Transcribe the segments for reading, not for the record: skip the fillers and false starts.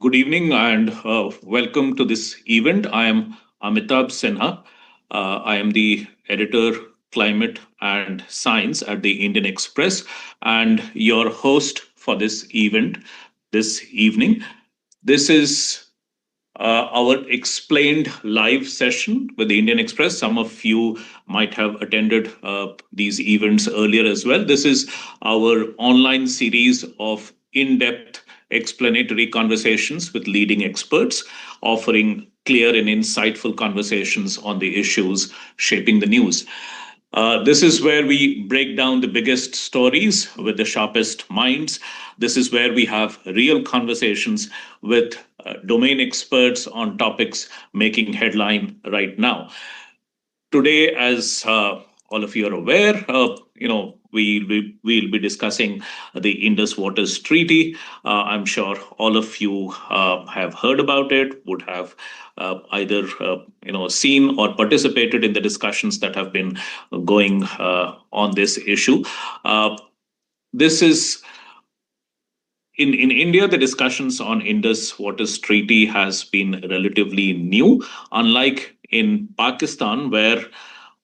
Good evening and welcome to this event. I am Amitabh Sinha. I am the editor, climate and science at the Indian Express and your host for this event this evening. This is our explained live session with the Indian Express. Some of you might have attended these events earlier as well. This is our online series of in depth explanatory conversations with leading experts, offering clear and insightful conversations on the issues shaping the news. This is where we break down the biggest stories with the sharpest minds. This is where we have real conversations with domain experts on topics making headline right now. Today, as all of you are aware, we'll be discussing the Indus Waters Treaty. I'm sure all of you have heard about it, would have either seen or participated in the discussions that have been going on this issue. This is in India, the discussions on Indus Waters Treaty has been relatively new, unlike in Pakistan, where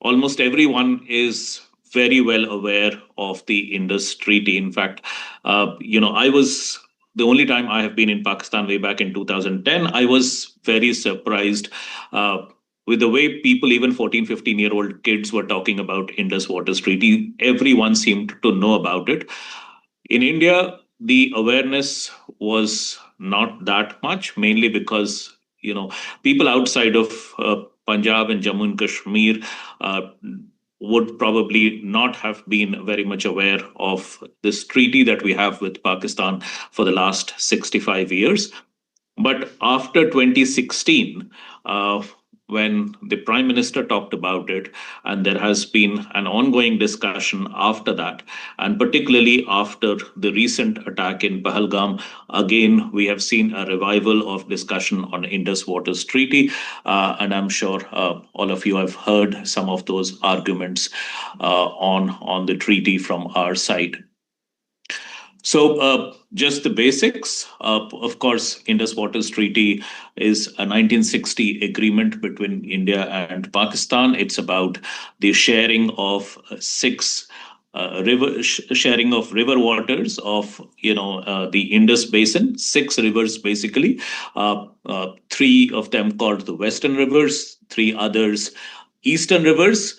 almost everyone is very well aware of the Indus Treaty. In fact, I was the only time I have been in Pakistan way back in 2010. I was very surprised with the way people, even 14, 15-year-old kids, were talking about Indus Waters Treaty. Everyone seemed to know about it. In India, the awareness was not that much, mainly because people outside of Punjab and Jammu and Kashmir uh, would probably not have been very much aware of this treaty that we have with Pakistan for the last 65 years. But after 2016, when the Prime Minister talked about it, and there has been an ongoing discussion after that, and particularly after the recent attack in Pahalgam, again, we have seen a revival of discussion on Indus Waters Treaty. And I'm sure all of you have heard some of those arguments on the treaty from our side. So, just the basics. Of course, Indus Waters Treaty is a 1960 agreement between India and Pakistan. It's about the sharing of six sharing of river waters of the Indus Basin, six rivers basically. Three of them called the Western rivers, three others Eastern rivers.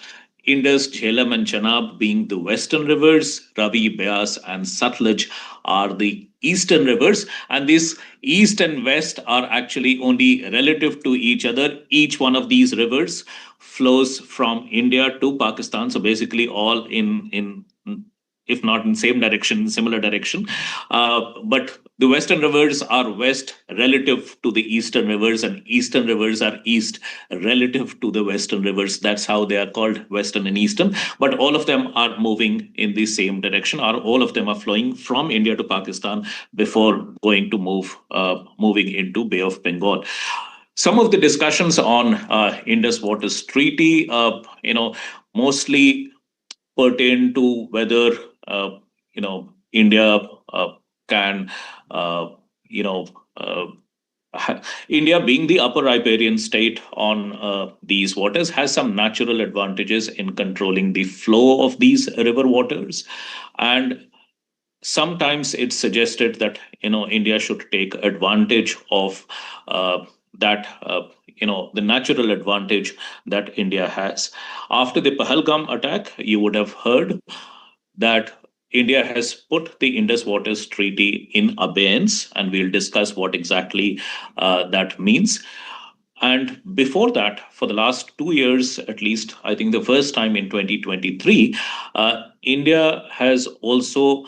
Indus, Jhelum, and Chenab being the western rivers, Ravi, Beas, and Satluj are the eastern rivers. And these east and west are actually only relative to each other. Each one of these rivers flows from India to Pakistan. So basically, all in if not in same direction, similar direction. But the western rivers are west relative to the eastern rivers, and eastern rivers are east relative to the western rivers. That's how they are called, western and eastern. But all of them are moving in the same direction, or all of them are flowing from India to Pakistan before going to moving into Bay of Bengal. Some of the discussions on Indus Waters Treaty, mostly pertain to whether India can you know India, being the upper riparian state on these waters, has some natural advantages in controlling the flow of these river waters. And sometimes it's suggested that India should take advantage of that the natural advantage that India has. After the Pahalgam attack, you would have heard that India has put the Indus Waters Treaty in abeyance, and we'll discuss what exactly that means. And before that, for the last 2 years at least, I think the first time in 2023, India has also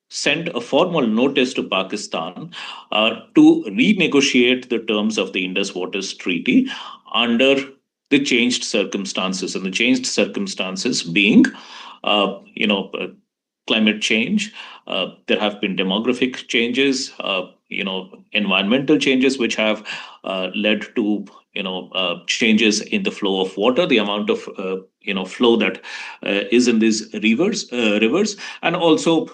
sent a formal notice to Pakistan to renegotiate the terms of the Indus Waters Treaty under the changed circumstances, and the changed circumstances being, climate change. There have been demographic changes, environmental changes, which have led to changes in the flow of water, the amount of flow that is in these rivers, and also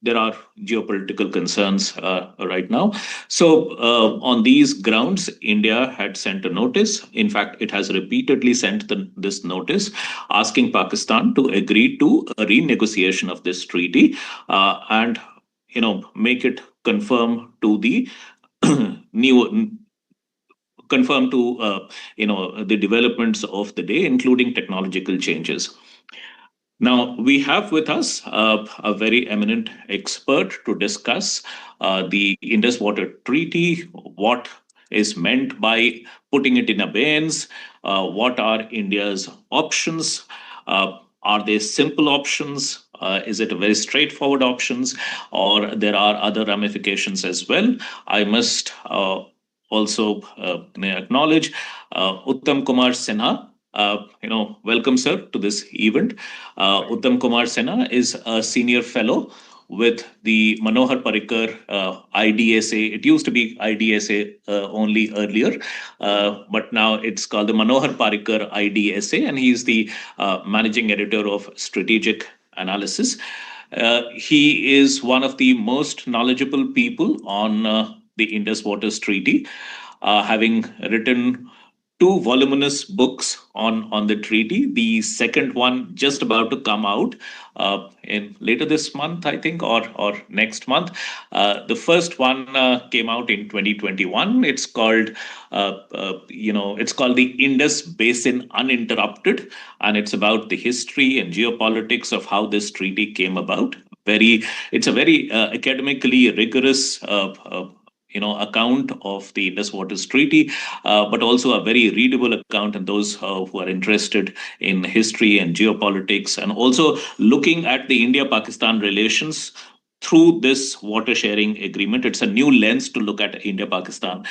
there are geopolitical concerns right now. So on these grounds, India had sent a notice. In fact, it has repeatedly sent this notice asking Pakistan to agree to a renegotiation of this treaty, and make it new conform to the developments of the day, including technological changes. Now, we have with us a very eminent expert to discuss the Indus Water Treaty, what is meant by putting it in abeyance, what are India's options, are they simple options, is it a very straightforward options, or there are other ramifications as well. I must also acknowledge Uttam Kumar Sinha. Welcome, sir, to this event. Uttam Kumar Sinha is a senior fellow with the Manohar Parrikar IDSA. It used to be IDSA only earlier, but now it's called the Manohar Parrikar IDSA, and he's the managing editor of Strategic Analysis. He is one of the most knowledgeable people on the Indus Waters Treaty, having written two voluminous books on the treaty. The second one just about to come out in later this month, I think, or next month. The first one came out in 2021. It's called the Indus Basin Uninterrupted, and it's about the history and geopolitics of how this treaty came about. It's a very academically rigorous account of the Indus Waters Treaty, but also a very readable account. And those who are interested in history and geopolitics, and also looking at the India-Pakistan relations through this water sharing agreement, it's a new lens to look at India-Pakistan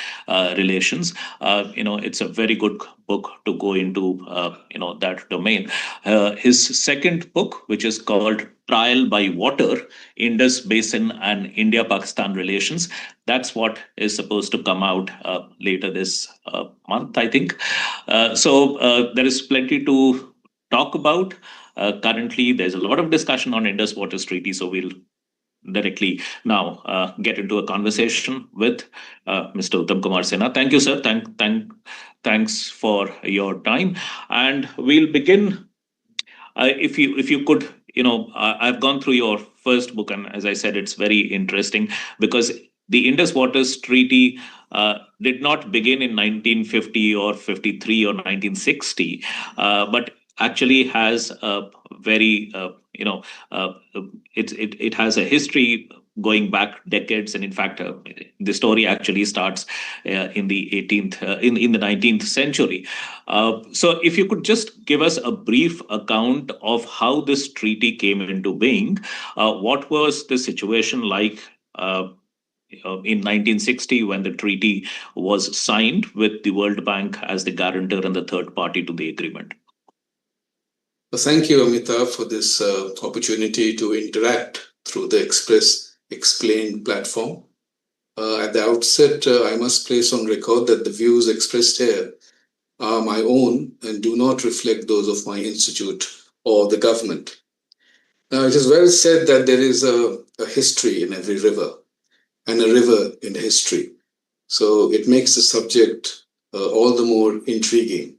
relations. It's a very good book to go into that domain. His second book, which is called Trial by Water, Indus Basin and India-Pakistan Relations, that's what is supposed to come out later this month, I think. So there is plenty to talk about. Currently, there's a lot of discussion on Indus Waters Treaty, so we'll directly now get into a conversation with Mr. Uttam Kumar Sinha. Thank you, sir. Thanks for your time. And we'll begin. If you could, I've gone through your first book, and as I said, it's very interesting because the Indus Waters Treaty did not begin in 1950 or 53 or 1960, but actually has a very it has a history going back decades, and in fact the story actually starts in the 19th century. So if you could just give us a brief account of how this treaty came into being, what was the situation like in 1960 when the treaty was signed with the World Bank as the guarantor and the third party to the agreement. Thank you, Amitabh, for this opportunity to interact through the Explained platform. At the outset, I must place on record that the views expressed here are my own and do not reflect those of my institute or the government. Now, it is well said that there is a history in every river and a river in history. So it makes the subject all the more intriguing.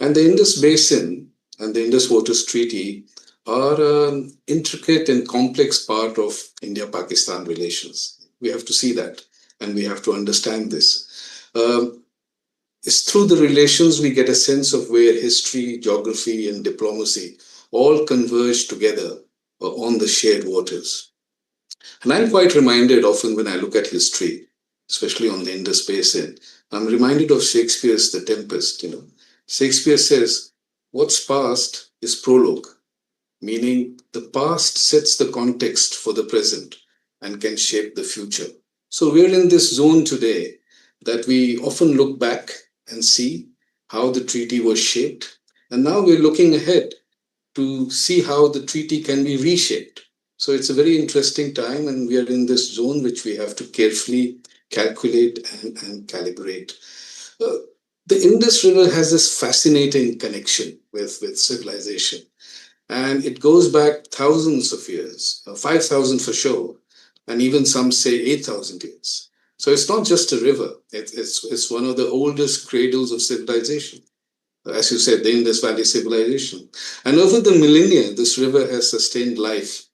And the Indus Basin and the Indus Waters Treaty are an intricate and complex part of India-Pakistan relations. We have to see that, and we have to understand this. It's through the relations we get a sense of where history, geography, and diplomacy all converge together on the shared waters. And I'm quite reminded often when I look at history, especially on the Indus Basin, I'm reminded of Shakespeare's The Tempest. Shakespeare says, what's past is prologue, meaning the past sets the context for the present and can shape the future. So we're in this zone today that we often look back and see how the treaty was shaped. And now we're looking ahead to see how the treaty can be reshaped. So it's a very interesting time, and we are in this zone which we have to carefully calculate and calibrate. The Indus River has this fascinating connection with civilization. And it goes back thousands of years, 5,000 for sure, and even some say 8,000 years. So it's not just a river, it's one of the oldest cradles of civilization. As you said, the Indus Valley civilization. And over the millennia, this river has sustained life,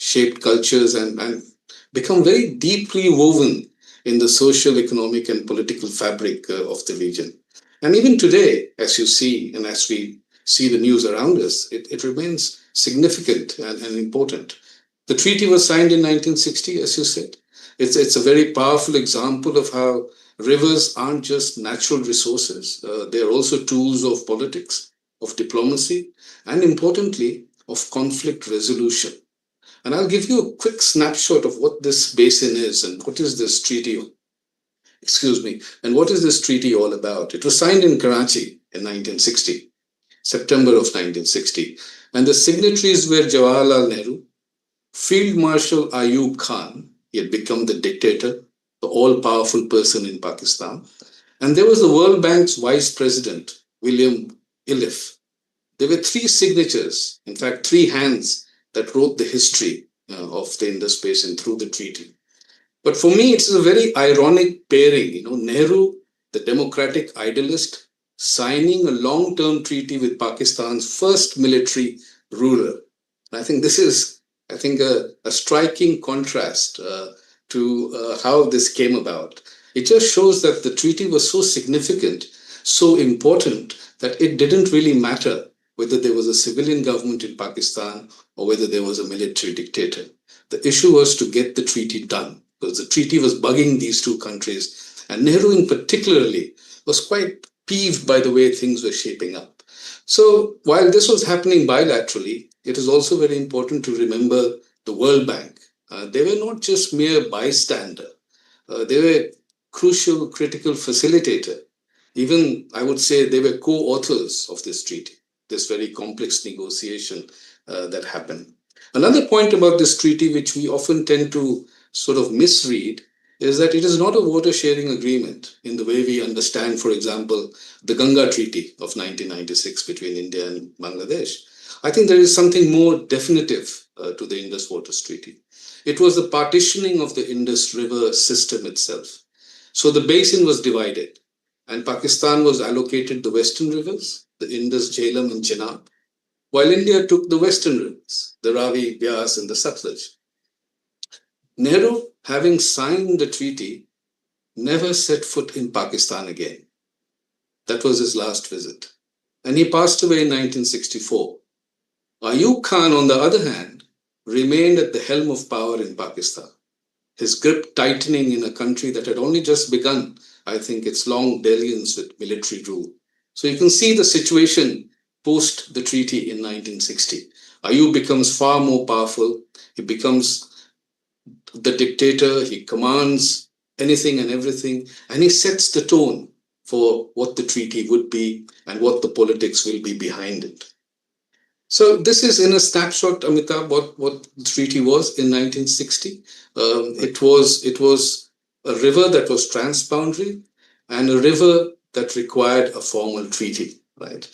shaped cultures, and become very deeply woven in the social, economic, and political fabric of the region. And even today, as you see, and as we see the news around us, it remains significant and important. The treaty was signed in 1960, as you said. It's a very powerful example of how rivers aren't just natural resources, they are also tools of politics, of diplomacy, and importantly, of conflict resolution. And I'll give you a quick snapshot of what this basin is and what is this treaty, excuse me, and what is this treaty all about. It was signed in Karachi in 1960, September of 1960, and the signatories were Jawaharlal Nehru, Field Marshal Ayub Khan, he had become the dictator, the all-powerful person in Pakistan, and there was the World Bank's vice president, William Iliffe. There were three signatures, in fact, three hands that wrote the history of the Indus Basin through the treaty. But for me, it's a very ironic pairing. Nehru, the democratic idealist, signing a long-term treaty with Pakistan's first military ruler. And I think this is, a striking contrast to how this came about. It just shows that the treaty was so significant, so important, that it didn't really matter whether there was a civilian government in Pakistan or whether there was a military dictator. The issue was to get the treaty done, because the treaty was bugging these two countries. And Nehru in particularly was quite peeved by the way things were shaping up. So while this was happening bilaterally, it is also very important to remember the World Bank. They were not just mere bystander. They were crucial, critical facilitator. Even, I would say, they were co-authors of this treaty, this very complex negotiation that happened. Another point about this treaty, which we often tend to sort of misread, is that it is not a water sharing agreement in the way we understand, for example, the Ganga Treaty of 1996 between India and Bangladesh. I think there is something more definitive to the Indus Waters Treaty. It was the partitioning of the Indus River system itself. So the basin was divided, and Pakistan was allocated the western rivers, the Indus, Jhelum, and Chenab, while India took the western rivers, the Ravi, Byas, and the Satluj. Nehru, having signed the treaty, never set foot in Pakistan again. That was his last visit. And he passed away in 1964. Ayub Khan, on the other hand, remained at the helm of power in Pakistan, his grip tightening in a country that had only just begun, I think, its long dalliance with military rule. So you can see the situation post the treaty in 1960. Ayub becomes far more powerful. He becomes the dictator. He commands anything and everything, and he sets the tone for what the treaty would be and what the politics will be behind it. So this is in a snapshot, Amitabh, what the treaty was in 1960. It was a river that was transboundary and a river that required a formal treaty, right?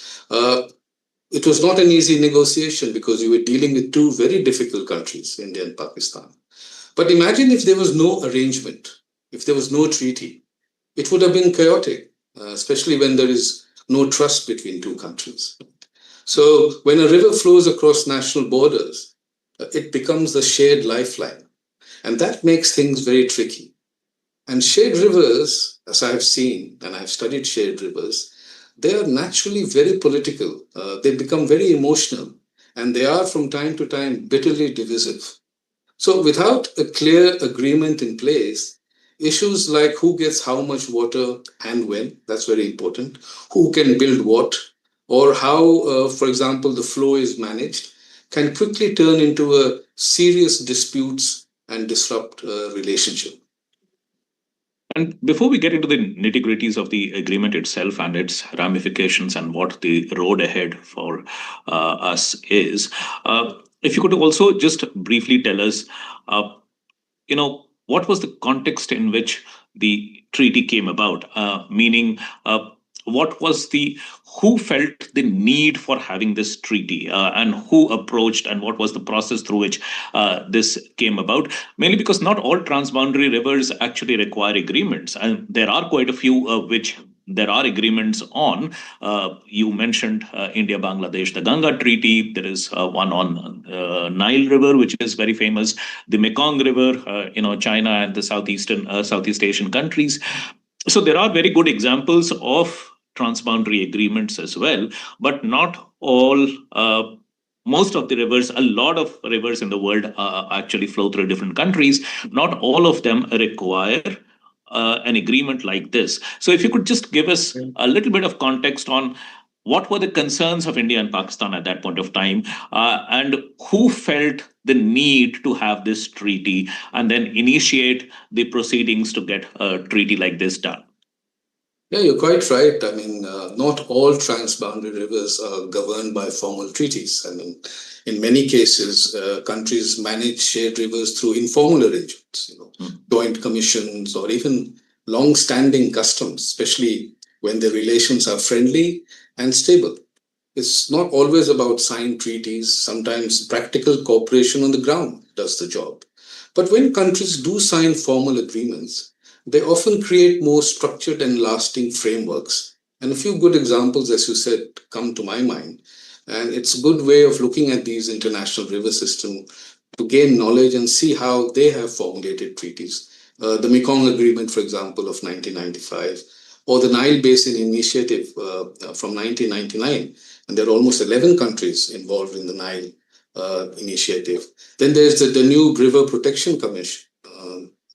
It was not an easy negotiation because you were dealing with two very difficult countries, India and Pakistan. But imagine if there was no arrangement, if there was no treaty, it would have been chaotic, especially when there is no trust between two countries. So when a river flows across national borders, it becomes a shared lifeline. And that makes things very tricky. And shared rivers, as I have seen, and I've studied shared rivers, they are naturally very political. They become very emotional, and they are from time to time bitterly divisive. So without a clear agreement in place, issues like who gets how much water and when, that's very important, who can build what, or how, for example, the flow is managed, can quickly turn into a serious disputes and disrupt a relationship. And before we get into the nitty gritties of the agreement itself and its ramifications and what the road ahead for us is, if you could also just briefly tell us, what was the context in which the treaty came about? Meaning, who felt the need for having this treaty, and who approached, and what was the process through which this came about? Mainly because not all transboundary rivers actually require agreements, and there are quite a few which there are agreements on. You mentioned India, Bangladesh, the Ganga Treaty. There is one on Nile River, which is very famous. The Mekong River, China and the Southeast Asian countries. So there are very good examples of transboundary agreements as well, but not all. Most of the rivers, a lot of rivers in the world actually flow through different countries. Not all of them require an agreement like this. So if you could just give us a little bit of context on what were the concerns of India and Pakistan at that point of time, and who felt the need to have this treaty and then initiate the proceedings to get a treaty like this done. Yeah, you're quite right. I mean, not all transboundary rivers are governed by formal treaties. I mean, in many cases, countries manage shared rivers through informal arrangements, joint commissions, or even long-standing customs, especially when the relations are friendly and stable. It's not always about signed treaties. Sometimes practical cooperation on the ground does the job. But when countries do sign formal agreements, they often create more structured and lasting frameworks. And a few good examples, as you said, come to my mind. And it's a good way of looking at these international river systems to gain knowledge and see how they have formulated treaties. The Mekong Agreement, for example, of 1995, or the Nile Basin Initiative from 1999. And there are almost 11 countries involved in the Nile initiative. Then there's the Danube River Protection Commission.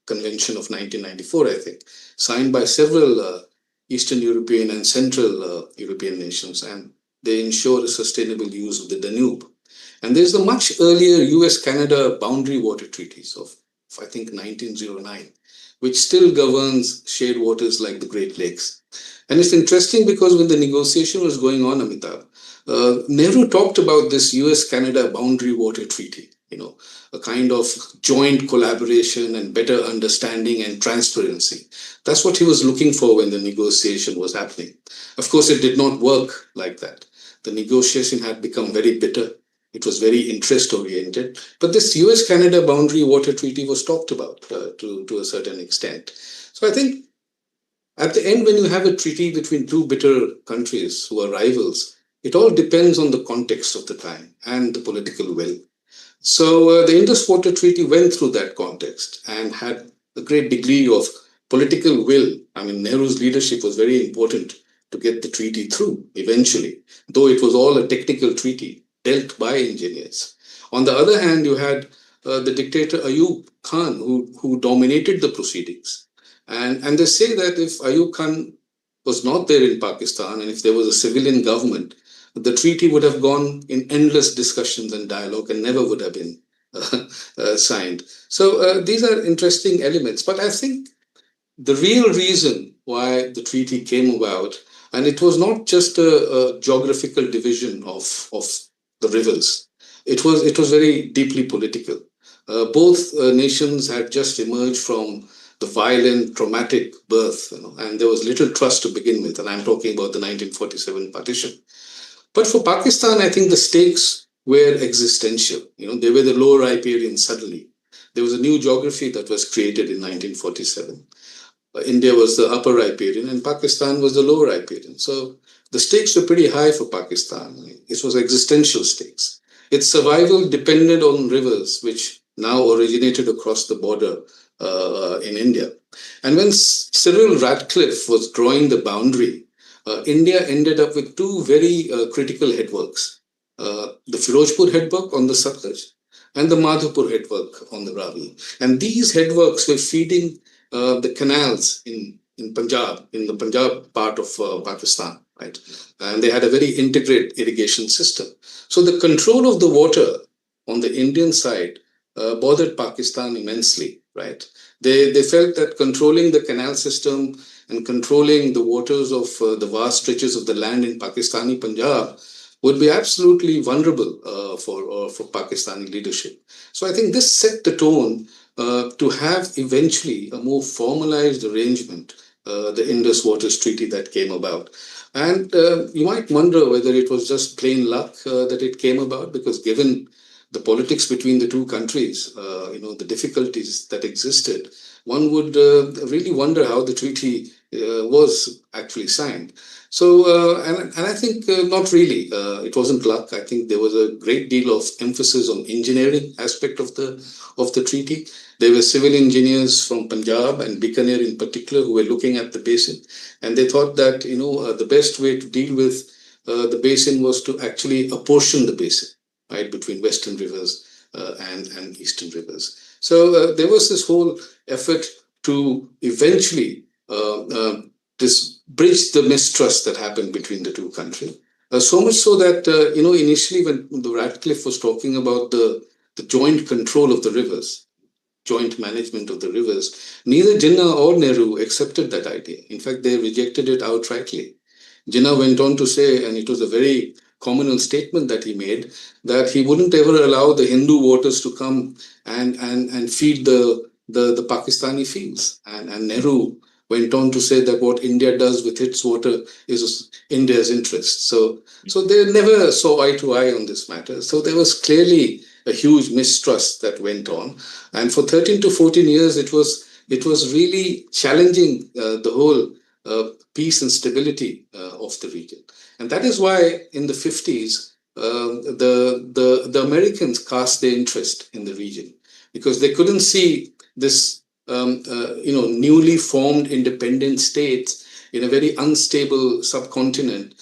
Convention of 1994, I think, signed by several Eastern European and Central European nations, and they ensure a sustainable use of the Danube. And there's the much earlier US-Canada Boundary Water Treaties of I think, 1909, which still governs shared waters like the Great Lakes. And it's interesting because when the negotiation was going on, Amitabh, Nehru talked about this US-Canada Boundary Water Treaty, a kind of joint collaboration and better understanding and transparency. That's what he was looking for when the negotiation was happening. Of course, it did not work like that. The negotiation had become very bitter. It was very interest-oriented. But this US-Canada Boundary Water Treaty was talked about to a certain extent. So I think at the end, when you have a treaty between two bitter countries who are rivals, it all depends on the context of the time and the political will. So the Indus Water Treaty went through that context and had a great degree of political will. I mean, Nehru's leadership was very important to get the treaty through eventually, though it was all a technical treaty dealt by engineers. On the other hand, you had the dictator Ayub Khan, who dominated the proceedings. And they say that if Ayub Khan was not there in Pakistan and if there was a civilian government, the treaty would have gone in endless discussions and dialogue and never would have been signed. So these are interesting elements. But I think the real reason why the treaty came about, and it was not just a geographical division of the rivers. It was very deeply political. Both nations had just emerged from the violent, traumatic birth, and there was little trust to begin with. And I'm talking about the 1947 partition. But for Pakistan, I think the stakes were existential. They were the lower riparian suddenly. There was a new geography that was created in 1947. India was the upper riparian and Pakistan was the lower riparian. So the stakes were pretty high for Pakistan. It was existential stakes. Its survival depended on rivers, which now originated across the border in India. And when Cyril Radcliffe was drawing the boundary, India ended up with two very critical headworks. The Firozpur headwork on the Satluj and the Madhupur headwork on the Ravi. And these headworks were feeding the canals in Punjab, in the Punjab part of Pakistan, right? And they had a very integrated irrigation system. So the control of the water on the Indian side bothered Pakistan immensely, right? They felt that controlling the canal system and controlling the waters of the vast stretches of the land in Pakistani Punjab would be absolutely vulnerable for Pakistani leadership. So I think this set the tone to have eventually a more formalized arrangement the Indus Waters Treaty that came about. And you might wonder whether it was just plain luck that it came about, because given the politics between the two countries, the difficulties that existed, one would really wonder how the treaty was actually signed. So, and I think not really. It wasn't luck. I think there was a great deal of emphasis on engineering aspect of the treaty. There were civil engineers from Punjab and Bikaner in particular who were looking at the basin, and they thought that the best way to deal with the basin was to actually apportion the basin, right, between western rivers and eastern rivers. So there was this whole effort to eventually bridge the mistrust that happened between the two countries. So much so that initially when the Radcliffe was talking about the joint control of the rivers, joint management of the rivers, neither Jinnah or Nehru accepted that idea. In fact, they rejected it outrightly. Jinnah went on to say, and it was a very communal statement that he made, that he wouldn't ever allow the Hindu voters to come and feed the Pakistani fields. And Nehru went on to say that what India does with its water is India's interest. So they never saw eye to eye on this matter. So there was clearly a huge mistrust that went on. And for 13 to 14 years, it was really challenging the whole peace and stability of the region. And that is why in the 50s, the Americans cast their interest in the region, because they couldn't see this newly formed independent states in a very unstable subcontinent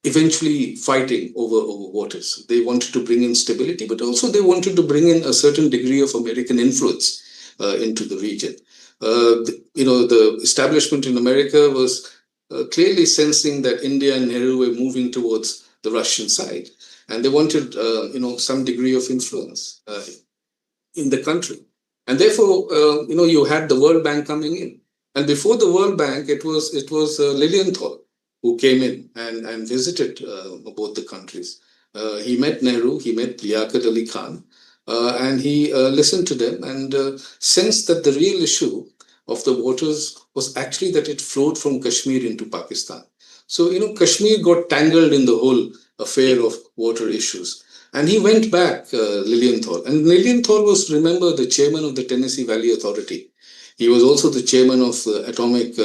eventually fighting over waters. They wanted to bring in stability, but also they wanted to bring in a certain degree of American influence into the region. The establishment in America was clearly sensing that India and Nehru were moving towards the Russian side, and they wanted some degree of influence in the country. And therefore, you had the World Bank coming in. And before the World Bank, it was Lilienthal who came in and visited both the countries. He met Nehru, he met Liaquat Ali Khan, and he listened to them and sensed that the real issue of the waters was actually that it flowed from Kashmir into Pakistan. So, Kashmir got tangled in the whole affair of water issues. And he went back, Lilienthal. And Lilienthal was, remember, the chairman of the Tennessee Valley Authority. He was also the chairman of the Atomic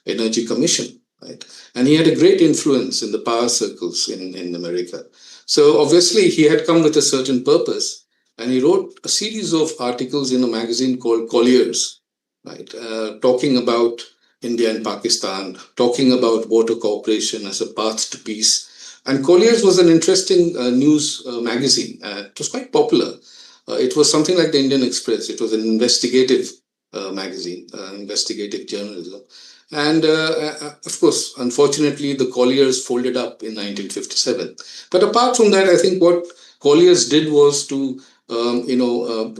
Energy Commission, right? And he had a great influence in the power circles in America. So obviously he had come with a certain purpose, and he wrote a series of articles in a magazine called Collier's, right? Talking about India and Pakistan, talking about water cooperation as a path to peace. And Collier's was an interesting news magazine. It was quite popular. It was something like the Indian Express. It was an investigative magazine, investigative journalism. And of course, unfortunately, the Collier's folded up in 1957. But apart from that, I think what Collier's did was to,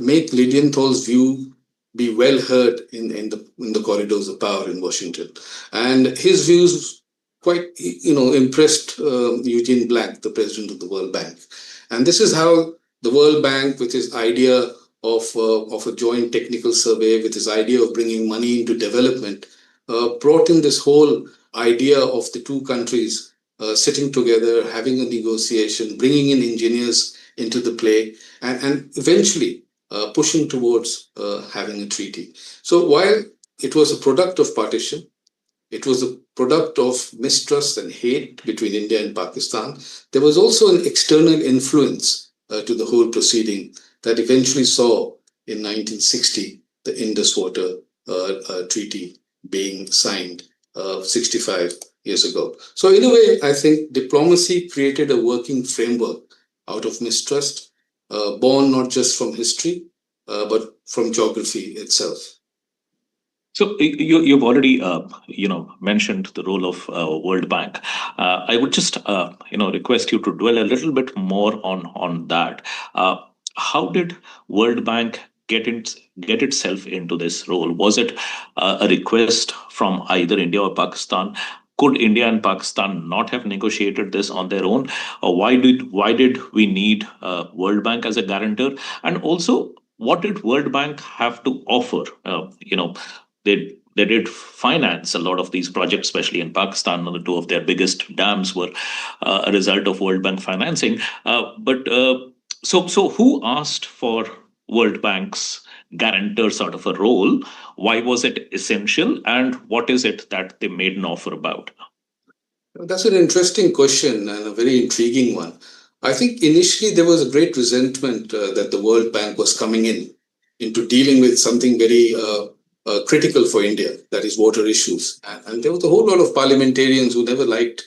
make Lilienthal's view be well heard in the corridors of power in Washington. And his views quite, impressed Eugene Black, the president of the World Bank. And this is how the World Bank, with its idea of a joint technical survey, with its idea of bringing money into development, brought in this whole idea of the two countries sitting together, having a negotiation, bringing in engineers into the play, and eventually pushing towards having a treaty. So while it was a product of partition, it was a product of mistrust and hate between India and Pakistan, there was also an external influence to the whole proceeding that eventually saw in 1960 the Indus Water Treaty being signed 65 years ago. So in a way, I think diplomacy created a working framework out of mistrust, born not just from history, but from geography itself. So you've already mentioned the role of World Bank. I would just request you to dwell a little bit more on that. How did World Bank get itself into this role? Was it a request from either India or Pakistan? Could India and Pakistan not have negotiated this on their own? Or why did we need World Bank as a guarantor? And also, what did World Bank have to offer? They they did finance a lot of these projects, especially in Pakistan. And the two of their biggest dams were a result of World Bank financing. So who asked for World Bank's guarantor sort of a role? Why was it essential? And what is it that they made an offer about? That's an interesting question and a very intriguing one. I think initially there was a great resentment that the World Bank was coming in into dealing with something very critical for India, that is water issues. And there was a whole lot of parliamentarians who never liked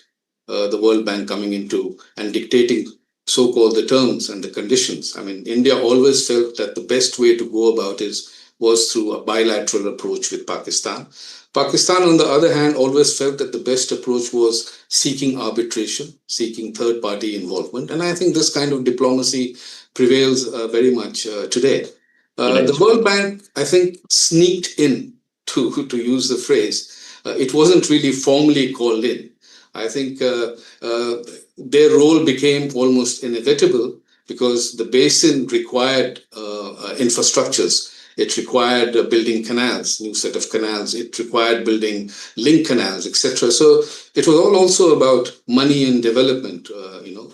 the World Bank coming into and dictating so-called the terms and the conditions. I mean, India always felt that the best way to go about it was through a bilateral approach with Pakistan. Pakistan, on the other hand, always felt that the best approach was seeking arbitration, seeking third party involvement. And I think this kind of diplomacy prevails very much today. The World Bank, I think, sneaked in, to use the phrase. It wasn't really formally called in. I think their role became almost inevitable because the basin required infrastructures. It required building canals, new set of canals. It required building link canals, etc. So it was all also about money and development,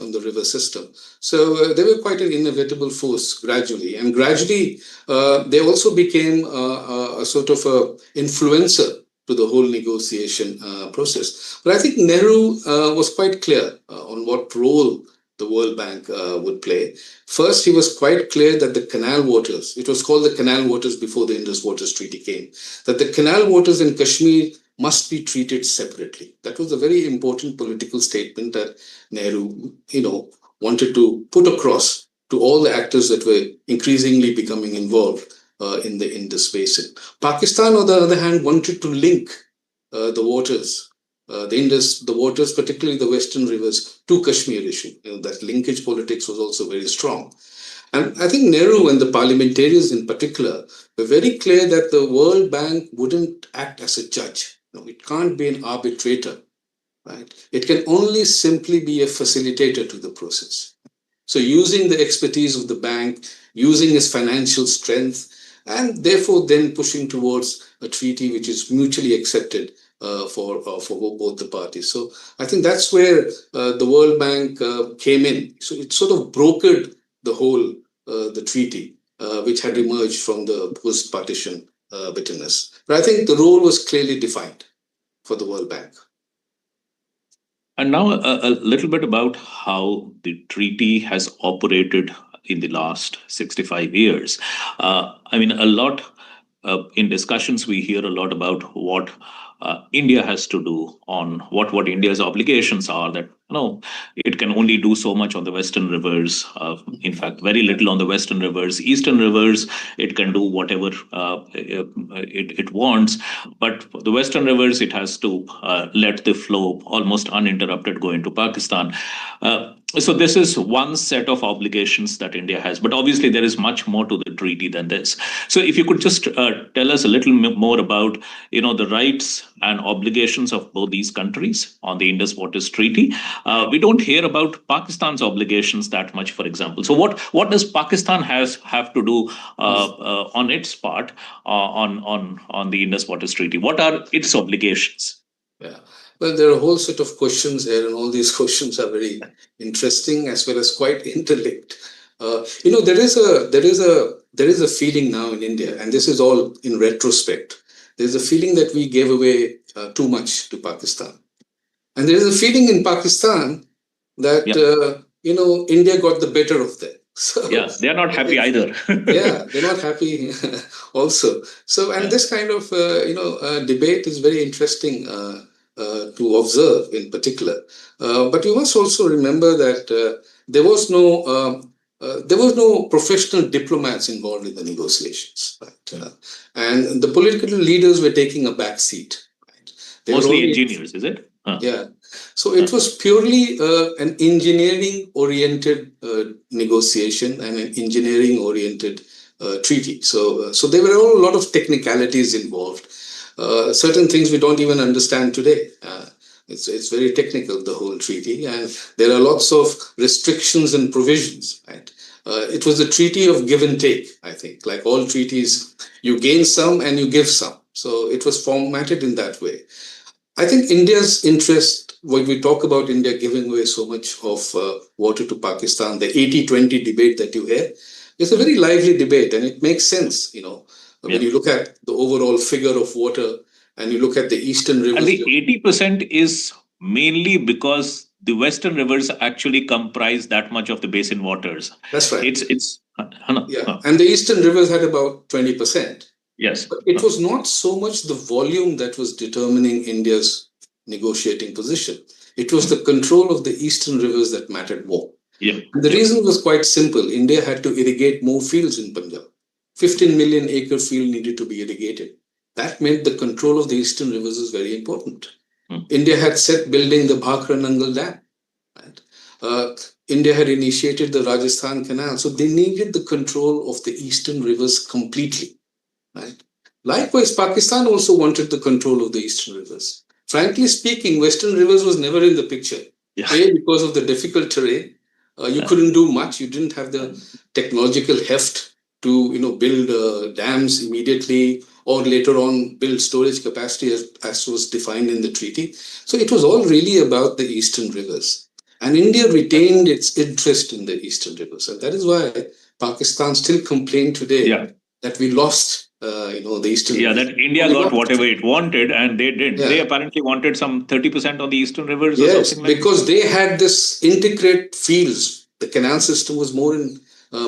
on the river system. So they were quite an inevitable force gradually. And gradually, they also became a sort of a influencer to the whole negotiation process. But I think Nehru was quite clear on what role the World Bank would play. First, he was quite clear that the canal waters, it was called the canal waters before the Indus Waters Treaty came, that the canal waters in Kashmir must be treated separately. That was a very important political statement that Nehru, wanted to put across to all the actors that were increasingly becoming involved in the Indus basin. Pakistan, on the other hand, wanted to link the waters, the Indus, the waters, particularly the western rivers, to Kashmir issue. That linkage politics was also very strong. And I think Nehru and the parliamentarians in particular were very clear that the World Bank wouldn't act as a judge. It can't be an arbitrator, right? It can only simply be a facilitator to the process. So using the expertise of the bank, using its financial strength, and therefore then pushing towards a treaty which is mutually accepted for both the parties. So I think that's where the World Bank came in. So it sort of brokered the whole the treaty which had emerged from the post-partition bitterness. But I think the role was clearly defined for the World Bank. And now a little bit about how the treaty has operated in the last 65 years. I mean, a lot in discussions, we hear a lot about what India has to do on what India's obligations are, that it can only do so much on the western rivers. In fact, very little on the western rivers. Eastern rivers, it can do whatever it wants. But for the western rivers, it has to let the flow almost uninterrupted go into Pakistan. So this is one set of obligations that India has. But obviously, there is much more to the treaty than this. So if you could just tell us a little more about the rights and obligations of both these countries on the Indus Waters Treaty. We don't hear about Pakistan's obligations that much, for example. So what does Pakistan have to do on its part on the Indus Waters Treaty? What are its obligations? Yeah. Well, there are a whole set of questions here, and all these questions are very interesting as well as quite interlinked. There is a feeling now in India, and this is all in retrospect. There's a feeling that we gave away too much to Pakistan, and there is a feeling in Pakistan that India got the better of them. So, yeah, they're not happy either. Yeah, they're not happy also. So, and this kind of debate is very interesting to observe in particular. But you must also remember that there was no professional diplomats involved in the negotiations, right? And the political leaders were taking a back seat. Right? Mostly engineers, is it? Yeah. So it was purely an engineering-oriented negotiation and an engineering-oriented treaty. So there were a lot of technicalities involved. Certain things we don't even understand today. It's very technical, the whole treaty, and there are lots of restrictions and provisions. Right? It was a treaty of give and take, I think. Like all treaties, you gain some and you give some. So it was formatted in that way. I think India's interest, when we talk about India giving away so much of water to Pakistan, the 80-20 debate that you hear, is a very lively debate, and it makes sense, when you look at the overall figure of water and you look at the eastern And rivers. the 80% is mainly because the western rivers actually comprise that much of the basin waters. That's right. It's Yeah. And the eastern rivers had about 20%. Yes. But it was not so much the volume that was determining India's negotiating position. It was the control of the eastern rivers that mattered more. Yeah. And the reason was quite simple. India had to irrigate more fields in Punjab. 15 million acre field needed to be irrigated. That meant the control of the eastern rivers is very important. India had set building the Bhakra Nangal Dam. Right? India had initiated the Rajasthan Canal. So they needed the control of the eastern rivers completely. Right? Likewise, Pakistan also wanted the control of the eastern rivers. Frankly speaking, western rivers was never in the picture. Yeah. A, because of the difficult terrain, you couldn't do much. You didn't have the technological heft to build dams immediately, or later on build storage capacity as was defined in the treaty. So it was all really about the eastern rivers. And India retained its interest in the eastern rivers. And that is why Pakistan still complains today that we lost the eastern rivers. That India got whatever it wanted, and they did. They apparently wanted some 30% on the eastern rivers or something like that. Because they had this integrate fields. The canal system was more in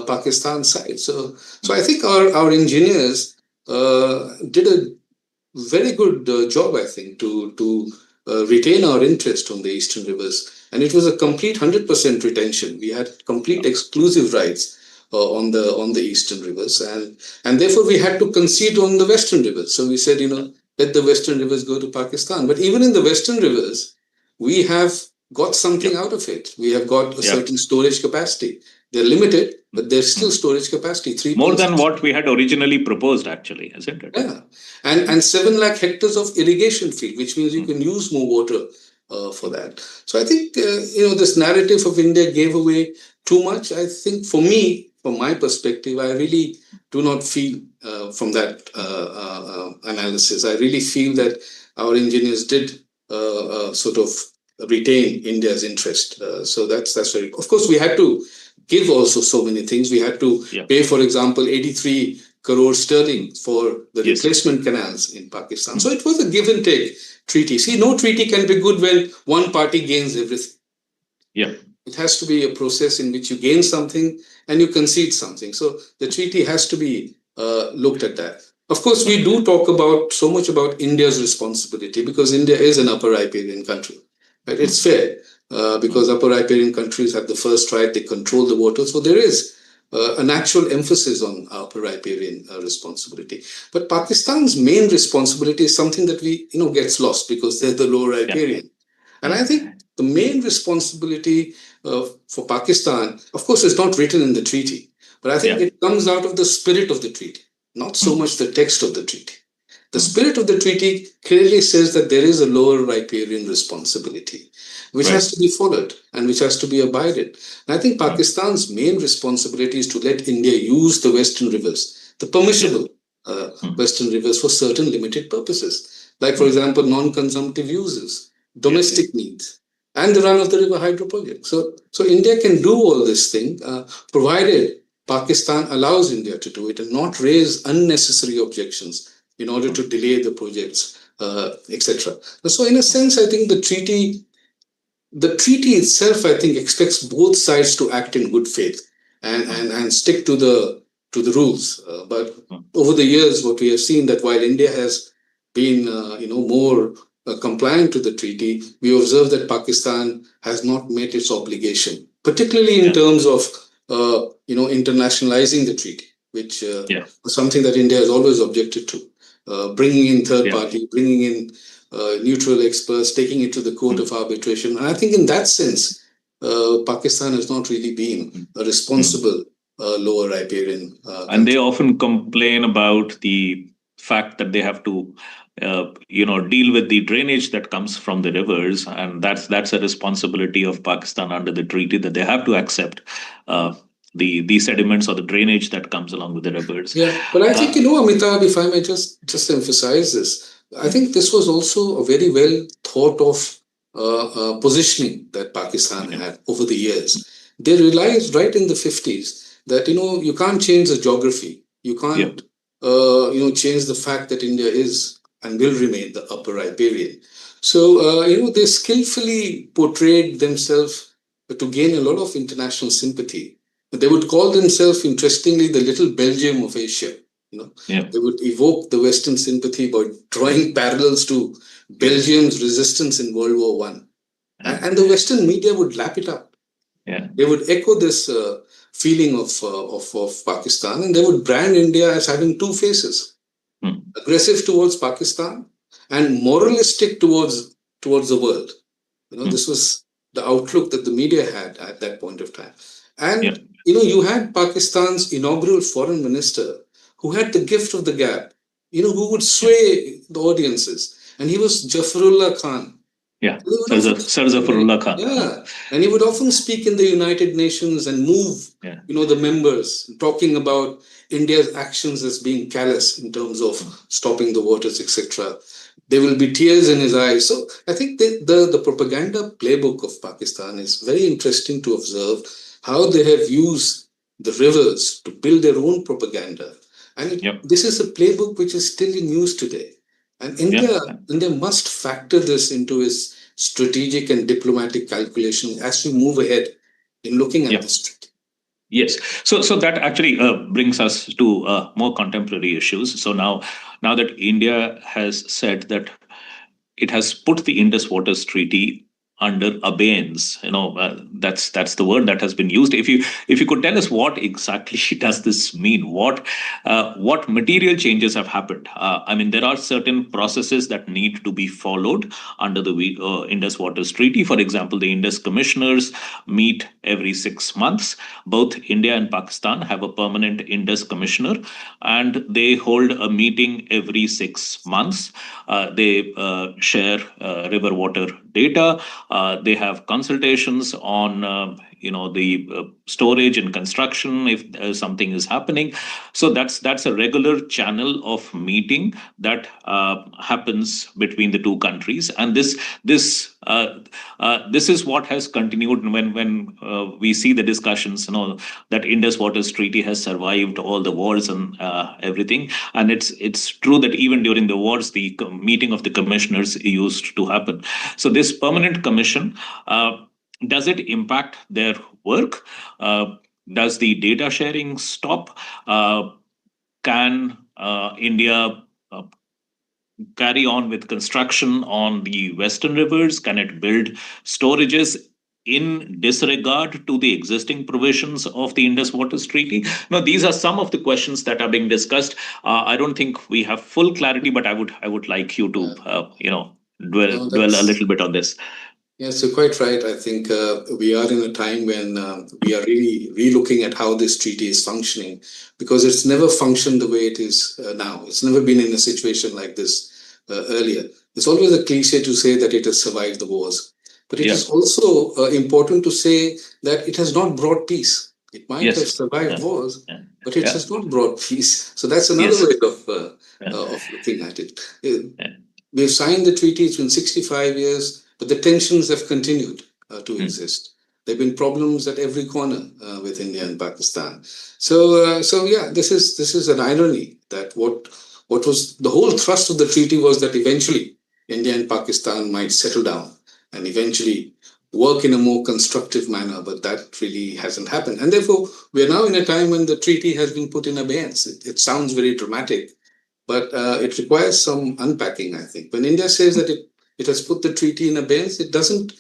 Pakistan side. So I think our engineers did a very good job, I think, to retain our interest on the eastern rivers. And it was a complete 100% retention. We had complete exclusive rights on the eastern rivers, and therefore we had to concede on the western rivers. So we said, let the western rivers go to Pakistan. But even in the western rivers, we have got something out of it. We have got a certain storage capacity. They're limited, but there's still storage capacity. More than what we had originally proposed, actually, isn't it? Yeah, and 7 lakh hectares of irrigation field, which means you can use more water for that. So I think this narrative of India gave away too much. I think for me, from my perspective, I really do not feel from that analysis. I really feel that our engineers did sort of retain India's interest. So that's very. Of course, we had to give also so many things. We had to pay, for example, 83 crore sterling for the replacement canals in Pakistan. So it was a give and take treaty. See, no treaty can be good when one party gains everything. Yeah. It has to be a process in which you gain something and you concede something. So the treaty has to be looked at that. Of course, we do talk about so much about India's responsibility because India is an upper riparian country. Right? It's fair because upper riparian countries have the first right, they control the water. So there is a natural emphasis on upper riparian responsibility. But Pakistan's main responsibility is something that gets lost because they're the lower riparian. And I think the main responsibility for Pakistan, of course, is not written in the treaty, but I think it comes out of the spirit of the treaty, not so much the text of the treaty. The spirit of the treaty clearly says that there is a lower riparian responsibility, which has to be followed and which has to be abided. And I think Pakistan's main responsibility is to let India use the western rivers, the permissible western rivers for certain limited purposes, like, for example, non-consumptive uses, domestic needs, and the run-of-the-river hydro project. So India can do all this thing, provided Pakistan allows India to do it and not raise unnecessary objections in order to delay the projects, etc. So in a sense, I think the treaty itself, I think, expects both sides to act in good faith and stick to the rules. But over the years, what we have seen that while India has been, more compliant to the treaty, we observe that Pakistan has not met its obligation, particularly in terms of, internationalizing the treaty, which was something that India has always objected to. Bringing in third party, bringing in neutral experts, taking it to the court of arbitration. And I think in that sense, Pakistan has not really been a responsible lower riparian. And they often complain about the fact that they have to, deal with the drainage that comes from the rivers. And that's a responsibility of Pakistan under the treaty that they have to accept. the sediments or the drainage that comes along with the rivers. Yeah, but I think, Amitabh, if I may just emphasize this, I think this was also a very well thought of positioning that Pakistan Yeah. had over the years. They realized right in the 50s that, you can't change the geography. You Yeah. can't, change the fact that India is and will remain the upper riparian. So, they skillfully portrayed themselves to gain a lot of international sympathy. They would call themselves, interestingly, the little Belgium of Asia. Yeah. They would evoke the Western sympathy by drawing parallels to Belgium's resistance in World War One, and the Western media would lap it up. Yeah. They would echo this feeling of Pakistan, and they would brand India as having two faces: aggressive towards Pakistan and moralistic towards the world. This was the outlook that the media had at that point of time. And, Yeah. you had Pakistan's inaugural foreign minister who had the gift of the gab, who would sway the audiences. And he was Jafarullah Khan. Yeah. And he would often Sir Zafarullah Khan. Yeah. And he would often speak in the United Nations and move, Yeah. the members, talking about India's actions as being callous in terms of stopping the waters, etc. There will be tears in his eyes. So I think the propaganda playbook of Pakistan is very interesting to observe how they have used the rivers to build their own propaganda. And Yep. this is a playbook which is still in use today. And India must factor this into its strategic and diplomatic calculation as we move ahead in looking at this treaty. Yes. So that actually brings us to more contemporary issues. So now that India has said that it has put the Indus Waters Treaty under abeyance, that's the word that has been used. If you could tell us what exactly does this mean, what material changes have happened. I mean, there are certain processes that need to be followed under the Indus Waters Treaty. For example, the Indus commissioners meet every 6 months. Both India and Pakistan have a permanent Indus commissioner, and they hold a meeting every 6 months. They share river water data. They have consultations on the storage and construction if something is happening. So that's a regular channel of meeting that happens between the two countries, and this is what has continued when we see the discussions. That Indus Waters Treaty has survived all the wars and everything, and it's true that even during the wars, the meeting of the commissioners used to happen. So this permanent commission, does it impact their work? Does the data sharing stop? Can India carry on with construction on the western rivers? Can it build storages in disregard to the existing provisions of the Indus Waters Treaty? Now, these are some of the questions that are being discussed. I don't think we have full clarity, but I would like you to dwell a little bit on this. Yes, you're quite right. I think we are in a time when we are really relooking at how this treaty is functioning, because it's never functioned the way it is now. It's never been in a situation like this earlier. It's always a cliche to say that it has survived the wars, but it is also important to say that it has not brought peace. It might have survived wars, but it has not brought peace. So that's another way of looking at it. We've signed the treaty. It's been 65 years. But the tensions have continued to exist. There have been problems at every corner with India and Pakistan. So this is an irony that what was the whole thrust of the treaty was that eventually India and Pakistan might settle down and eventually work in a more constructive manner. But that really hasn't happened. And therefore, we are now in a time when the treaty has been put in abeyance. It sounds very dramatic, but it requires some unpacking, I think. When India says that it has put the treaty in abeyance, it doesn't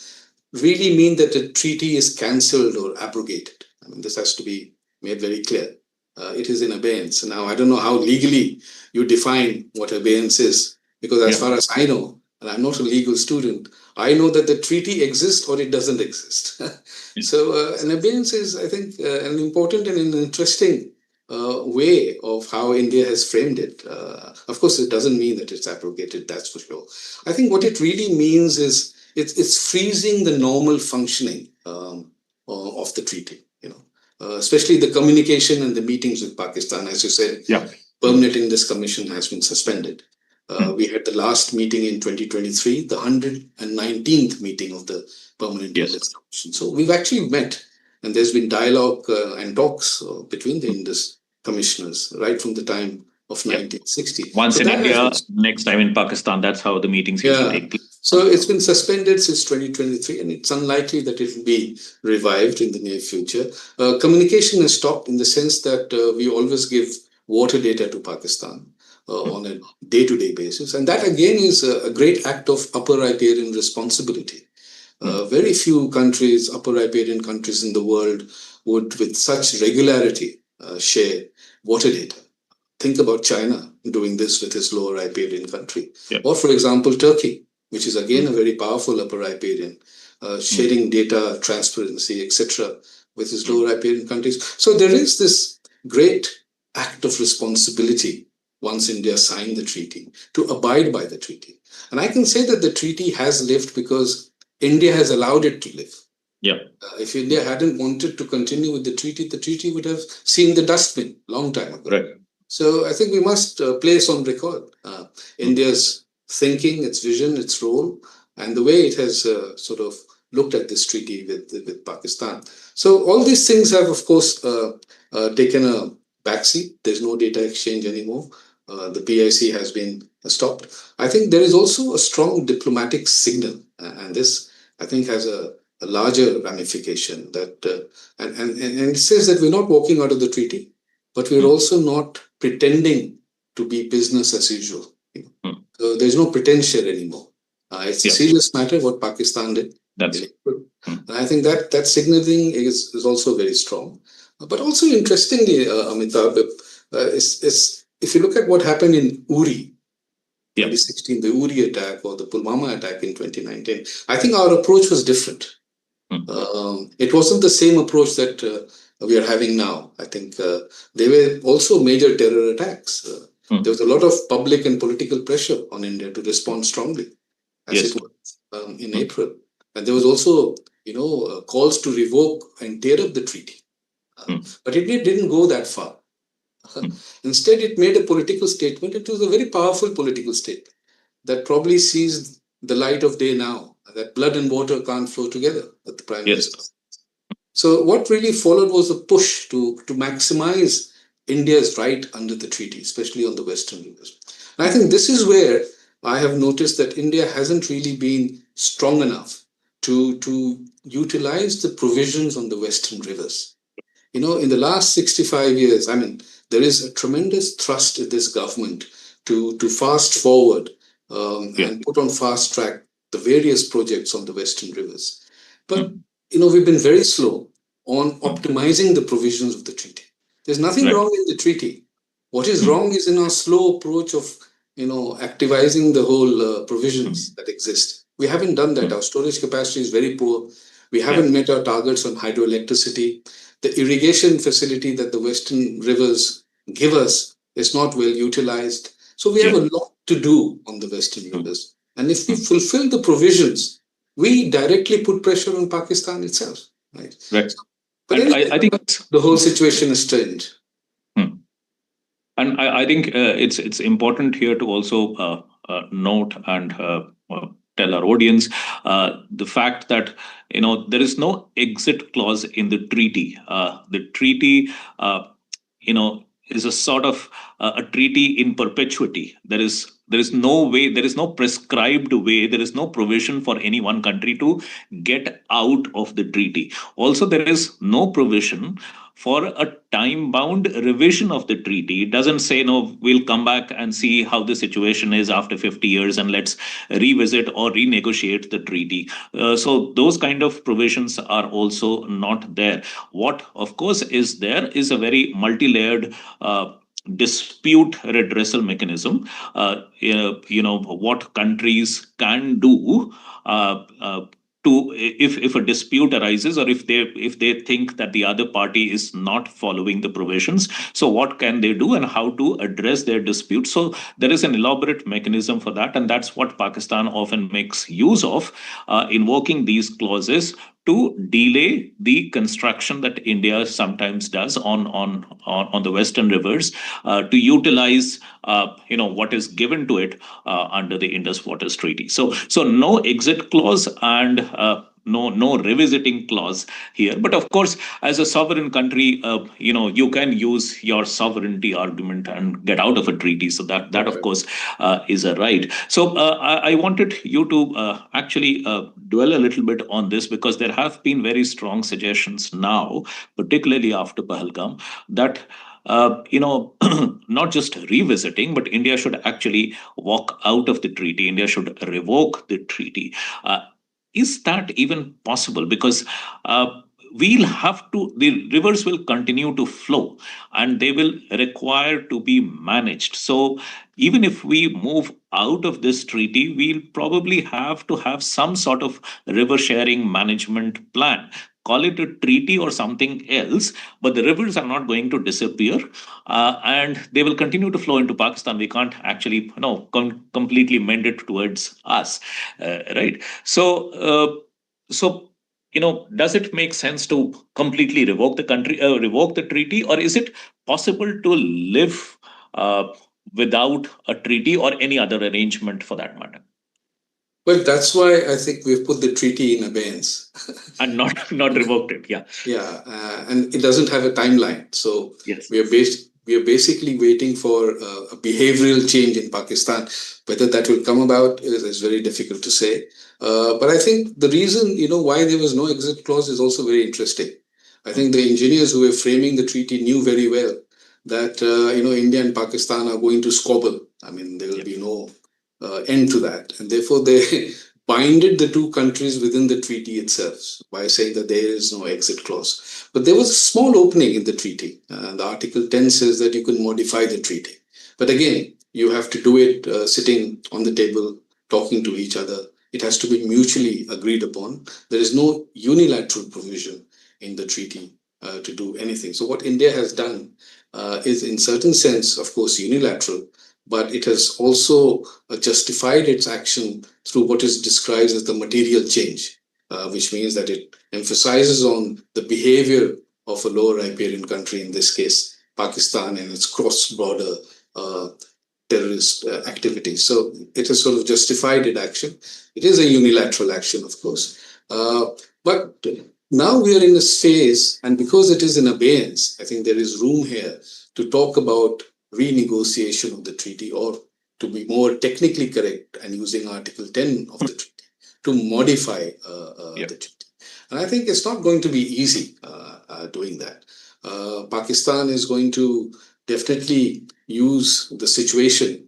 really mean that the treaty is cancelled or abrogated. I mean, this has to be made very clear. It is in abeyance. Now, I don't know how legally you define what abeyance is, because as far as I know, and I'm not a legal student, I know that the treaty exists or it doesn't exist. So an abeyance is, I think, an important and an interesting way of how India has framed it. Of course, it doesn't mean that it's abrogated, that's for sure. I think what it really means is it's freezing the normal functioning of the treaty. especially the communication and the meetings with Pakistan. As you said, Permanent Indus Commission has been suspended. We had the last meeting in 2023, the 119th meeting of the Permanent Indus Commission. So we've actually met, and there's been dialogue and talks between the Indus commissioners right from the time of 1960. Once in India, next time in Pakistan. That's how the meetings used to take place. So it's been suspended since 2023, and it's unlikely that it will be revived in the near future. Communication has stopped in the sense that we always give water data to Pakistan on a day-to-day basis. And that, again, is a great act of upper riparian responsibility. Very few countries, upper riparian countries in the world, would with such regularity share water data. Think about China doing this with its lower riparian country. Or, for example, Turkey, which is again a very powerful upper riparian, sharing data, transparency, etc., with its lower riparian countries. So there is this great act of responsibility once India signed the treaty to abide by the treaty. And I can say that the treaty has lived because India has allowed it to live. If India hadn't wanted to continue with the treaty would have seen the dustbin long time ago. So I think we must place on record India's thinking, its vision, its role, and the way it has sort of looked at this treaty with Pakistan. So all these things have, of course, taken a backseat. There's no data exchange anymore. The PIC has been stopped. I think there is also a strong diplomatic signal, and this, I think, has a larger ramification that, and it says that we're not walking out of the treaty, but we're also not pretending to be business as usual. So there's no pretension anymore. It's a serious matter what Pakistan did. And I think that signaling is also very strong. But also interestingly, Amitabh, if you look at what happened in Uri, 2016, the Uri attack or the Pulwama attack in 2019, I think our approach was different. It wasn't the same approach that we are having now. I think there were also major terror attacks. There was a lot of public and political pressure on India to respond strongly, as it was in April. And there was also, calls to revoke and tear up the treaty. But it didn't go that far. Instead, it made a political statement. It was a very powerful political statement that probably sees the light of day now, that blood and water can't flow together at the Prime Minister. So what really followed was a push to maximize India's right under the treaty, especially on the Western rivers. And I think this is where I have noticed that India hasn't really been strong enough to utilize the provisions on the Western rivers. In the last 65 years, there is a tremendous thrust in this government to fast forward and put on fast track the various projects on the Western rivers. But, we've been very slow on optimizing the provisions of the treaty. There's nothing wrong in the treaty. What is wrong is in our slow approach of, activizing the whole provisions that exist. We haven't done that. Our storage capacity is very poor. We haven't met our targets on hydroelectricity. The irrigation facility that the Western rivers give us is not well utilized. So we have a lot to do on the Western rivers. And if we fulfill the provisions, we directly put pressure on Pakistan itself. Right. But I think the whole situation is strained. And I think it's important here to also note and tell our audience the fact that there is no exit clause in the treaty. The treaty, is a sort of a treaty in perpetuity. There is no way, there is no prescribed way, there is no provision for any one country to get out of the treaty. Also, there is no provision for a time-bound revision of the treaty. It doesn't say, no, we'll come back and see how the situation is after 50 years and let's revisit or renegotiate the treaty. So those kind of provisions are also not there. What, of course, is there is a very multi-layered dispute redressal mechanism. What countries can do to if a dispute arises, or if they think that the other party is not following the provisions, so what can they do and how to address their dispute. So there is an elaborate mechanism for that, and that's what Pakistan often makes use of, invoking these clauses to delay the construction that India sometimes does on the western rivers, to utilize what is given to it under the Indus Waters Treaty. So no exit clause and no revisiting clause here. But of course, as a sovereign country, you can use your sovereignty argument and get out of a treaty. So that of course is a right. So I wanted you to actually dwell a little bit on this, because there have been very strong suggestions now, particularly after Pahalgam, that not just revisiting, but India should actually walk out of the treaty. India should revoke the treaty. Is that even possible? Because the rivers will continue to flow and they will require to be managed. So even if we move out of this treaty, we'll probably have to have some sort of river sharing management plan. Call it a treaty or something else, but the rivers are not going to disappear, and they will continue to flow into Pakistan. We can't actually, completely mend it towards us, right? So, does it make sense to completely revoke the treaty, or is it possible to live without a treaty or any other arrangement for that matter? Well, that's why I think we've put the treaty in abeyance. And not revoked it. Yeah. Yeah, and it doesn't have a timeline. So Yes. we are basically waiting for a behavioral change in Pakistan. Whether that will come about is very difficult to say. But I think the reason, why there was no exit clause is also very interesting. I think the engineers who were framing the treaty knew very well that, India and Pakistan are going to squabble. I mean, there will be no end to that. And therefore, they binded the two countries within the treaty itself by saying that there is no exit clause. But there was a small opening in the treaty. The Article 10 says that you can modify the treaty. But again, you have to do it sitting on the table, talking to each other. It has to be mutually agreed upon. There is no unilateral provision in the treaty to do anything. So what India has done is, in certain sense, of course, unilateral, but it has also justified its action through what is described as the material change, which means that it emphasizes on the behavior of a lower riparian country, in this case, Pakistan, and its cross-border terrorist activities. So it has sort of justified its action. It is a unilateral action, of course. But now we are in this phase, and because it is in abeyance, I think there is room here to talk about renegotiation of the treaty, or to be more technically correct and using Article 10 of the treaty, to modify the treaty. And I think it's not going to be easy doing that. Pakistan is going to definitely use the situation,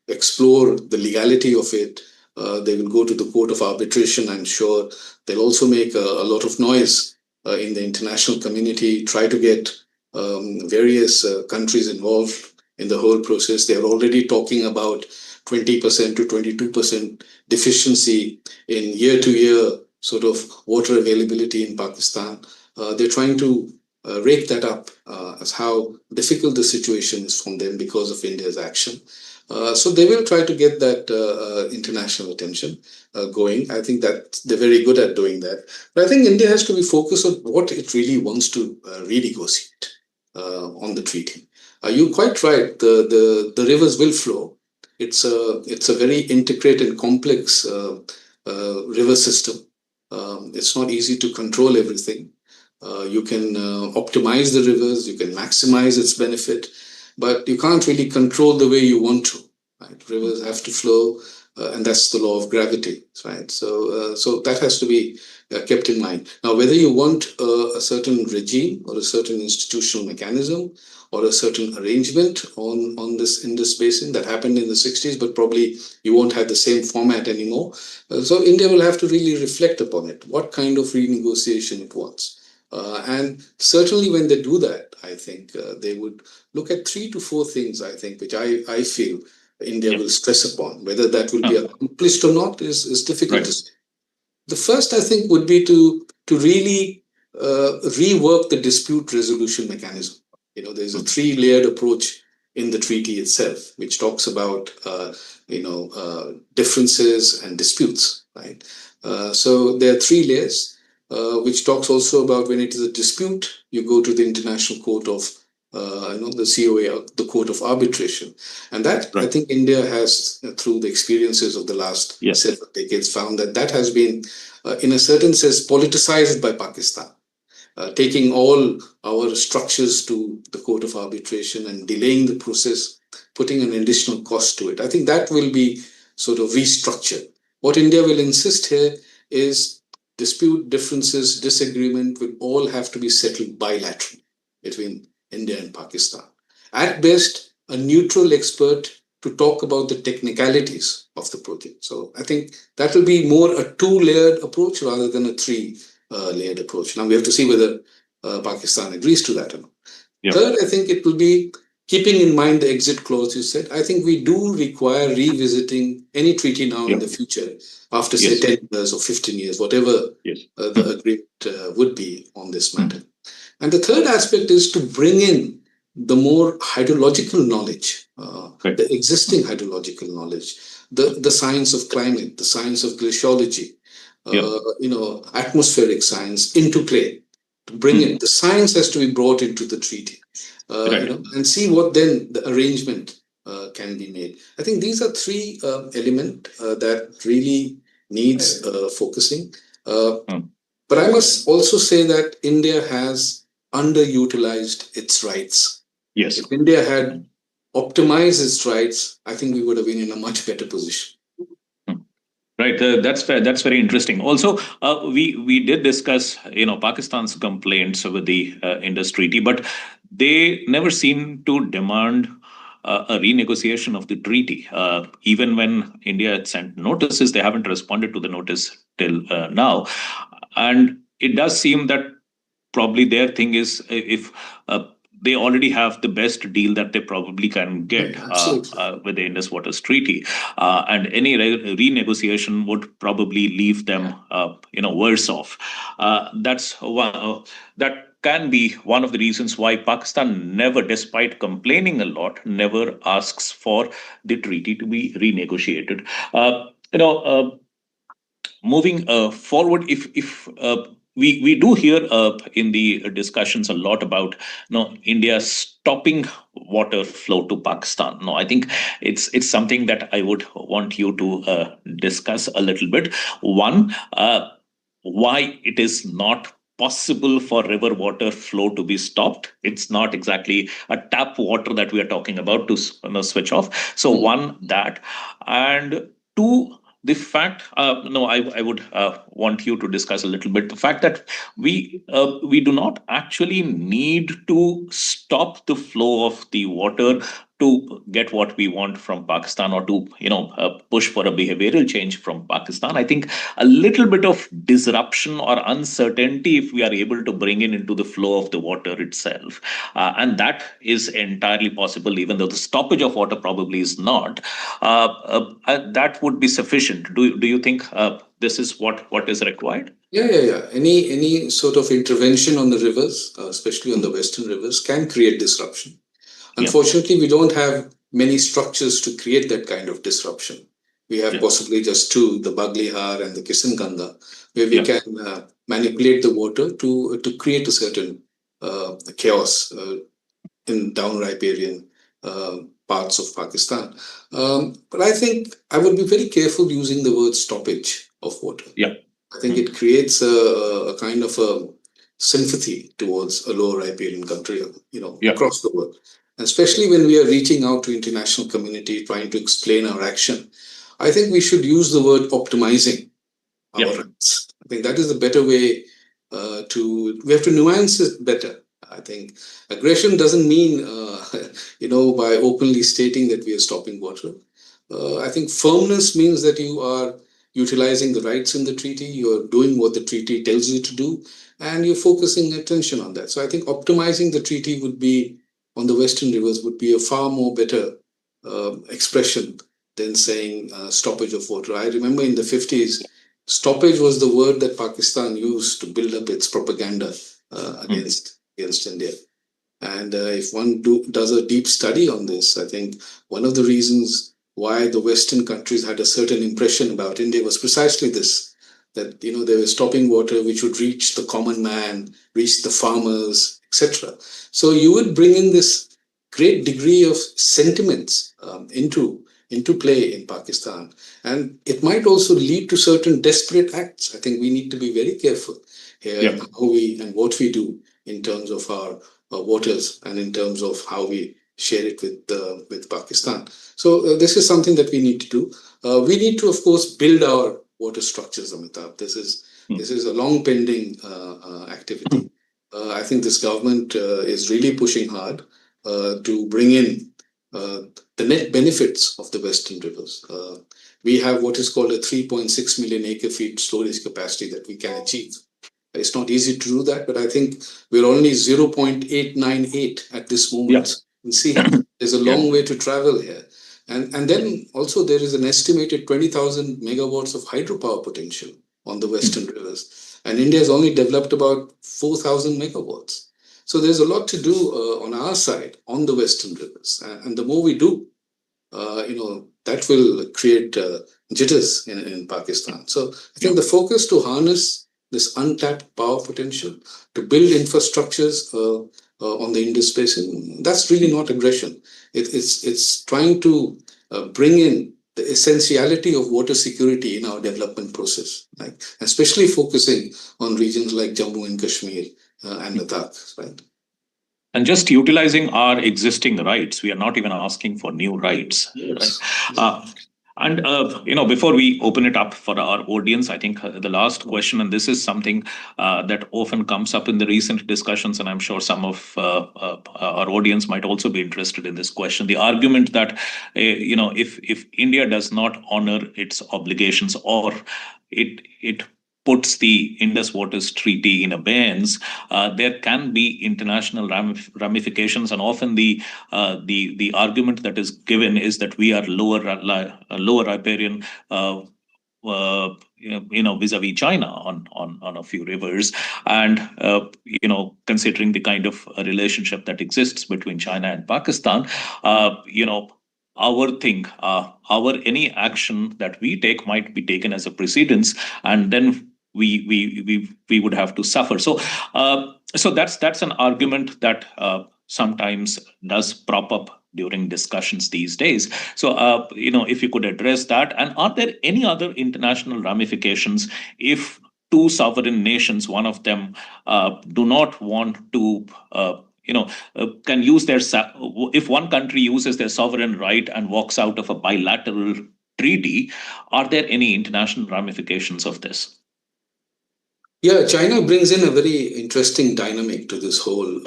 explore the legality of it. They will go to the court of arbitration, I'm sure. They'll also make a lot of noise in the international community, try to get various countries involved in the whole process. They're already talking about 20% to 22% deficiency in year-to-year sort of water availability in Pakistan. They're trying to rake that up as how difficult the situation is from them because of India's action. So they will try to get that international attention going. I think that they're very good at doing that. But I think India has to be focused on what it really wants to renegotiate on the treaty. You're quite right. The rivers will flow. It's a very intricate and complex river system. It's not easy to control everything. You can optimize the rivers. You can maximize its benefit, but you can't really control the way you want to. Right? Rivers have to flow, and that's the law of gravity. Right? So that has to be kept in mind. Now, whether you want a certain regime or a certain institutional mechanism or a certain arrangement on this Indus basin, that happened in the 60s, but probably you won't have the same format anymore. So India will have to really reflect upon it, what kind of renegotiation it wants. And certainly when they do that, I think they would look at 3 to 4 things, I think, which I feel India will stress upon. Whether that will be accomplished or not is difficult to say. The first, I think, would be to really rework the dispute resolution mechanism. There's a 3-layered approach in the treaty itself, which talks about differences and disputes. Right. So there are 3 layers. which talks also about when it is a dispute, you go to the International Court of, the COA, the Court of Arbitration. And that, I Right. think India has, through the experiences of the last Yes. several decades, found that that has been, in a certain sense, politicized by Pakistan. Taking all our structures to the Court of Arbitration and delaying the process, putting an additional cost to it. I think that will be sort of restructured. What India will insist here is dispute, differences, disagreement will all have to be settled bilaterally between India and Pakistan. At best, a neutral expert to talk about the technicalities of the project. So I think that will be more a two-layered approach rather than a three-layered approach. Now we have to see whether Pakistan agrees to that or not. Yeah. Third, I think it will be keeping in mind the exit clause you said. I think we do require revisiting any treaty now in the future after, say, Yes. 10 years or 15 years, whatever Yes. the agreement would be on this matter. And the third aspect is to bring in the more hydrological knowledge, Right. the existing hydrological knowledge, the science of climate, the science of glaciology, atmospheric science into play. To bring it, the science has to be brought into the treaty, Right. and see what then the arrangement can be made. I think these are three elements that really needs focusing. But I must also say that India has underutilized its rights. Yes. If India had optimized its rights, I think we would have been in a much better position. Right, that's fair. That's very interesting. Also, we did discuss Pakistan's complaints with the Indus Treaty, but they never seem to demand a renegotiation of the treaty. Even when India had sent notices, they haven't responded to the notice till now, and it does seem that probably their thing is if they already have the best deal that they probably can get with the Indus Waters Treaty, and any renegotiation would probably leave them, worse off. That's one that can be one of the reasons why Pakistan never, despite complaining a lot, never asks for the treaty to be renegotiated. Moving forward, if we do hear in the discussions a lot about India stopping water flow to Pakistan. No, I think it's something that I would want you to discuss a little bit. One, why it is not possible for river water flow to be stopped. It's not exactly a tap water that we are talking about to switch off. So one, that, and two, the fact, I would want you to discuss a little bit the fact that we do not actually need to stop the flow of the water to get what we want from Pakistan, or to push for a behavioral change from Pakistan. I think a little bit of disruption or uncertainty, if we are able to bring in into the flow of the water itself, and that is entirely possible, even though the stoppage of water probably is not, that would be sufficient. Do you think this is what is required? Yeah. Any sort of intervention on the rivers, especially on the western rivers, can create disruption. Unfortunately, we don't have many structures to create that kind of disruption. We have possibly just two, the Baglihar and the Kisanganga, where we can manipulate the water to create a certain chaos in down riparian parts of Pakistan. But I think I would be very careful using the word stoppage of water. I think it creates a kind of a sympathy towards a lower riparian country, across the world. Especially when we are reaching out to international community, trying to explain our action, I think we should use the word optimizing our rights. I think that is a better way we have to nuance it better. I think aggression doesn't mean, by openly stating that we are stopping water. I think firmness means that you are utilizing the rights in the treaty, you're doing what the treaty tells you to do, and you're focusing attention on that. So I think optimizing the treaty would be, on the western rivers, would be a far more better expression than saying stoppage of water. I remember in the 50s, stoppage was the word that Pakistan used to build up its propaganda against India. And if one does a deep study on this, I think one of the reasons why the Western countries had a certain impression about India was precisely this, that they were stopping water which would reach the common man, reach the farmers, etc. So you would bring in this great degree of sentiments into play in Pakistan, and it might also lead to certain desperate acts. I think we need to be very careful here Yeah. in how we and what we do in terms of our waters and in terms of how we share it with Pakistan. So this is something that we need to do. We need to, of course, build our water structures, Amitabh. This is a long pending activity. I think this government is really pushing hard to bring in the net benefits of the Western rivers. We have what is called a 3.6 million acre feet storage capacity that we can achieve. It's not easy to do that, but I think we're only 0.898 at this moment. Yeah. You see, there's a long way to travel here. And then also there is an estimated 20,000 megawatts of hydropower potential on the Western rivers. And India has only developed about 4,000 megawatts. So there's a lot to do on our side on the Western rivers. And the more we do, that will create jitters in Pakistan. So I think the focus to harness this untapped power potential, to build infrastructures on the Indus Basin, that's really not aggression. It's trying to bring in the essentiality of water security in our development process, right? Especially focusing on regions like Jammu and Kashmir and Ladakh, right? And just utilizing our existing rights. We are not even asking for new rights, Yes. right? And before we open it up for our audience, I think the last question, and this is something that often comes up in the recent discussions, and I'm sure some of our audience might also be interested in this question. The argument that if India does not honor its obligations, or it puts the Indus Waters Treaty in abeyance, there can be international ramifications, and often the argument that is given is that we are lower riparian. Vis-a-vis China on a few rivers, and considering the kind of relationship that exists between China and Pakistan, our any action that we take might be taken as a precedence, and then we would have to suffer. So that's an argument that sometimes does prop up during discussions these days. So if you could address that, and are there any other international ramifications if two sovereign nations, one of them do not want to can use if one country uses their sovereign right and walks out of a bilateral treaty, are there any international ramifications of this? Yeah, China brings in a very interesting dynamic to this whole,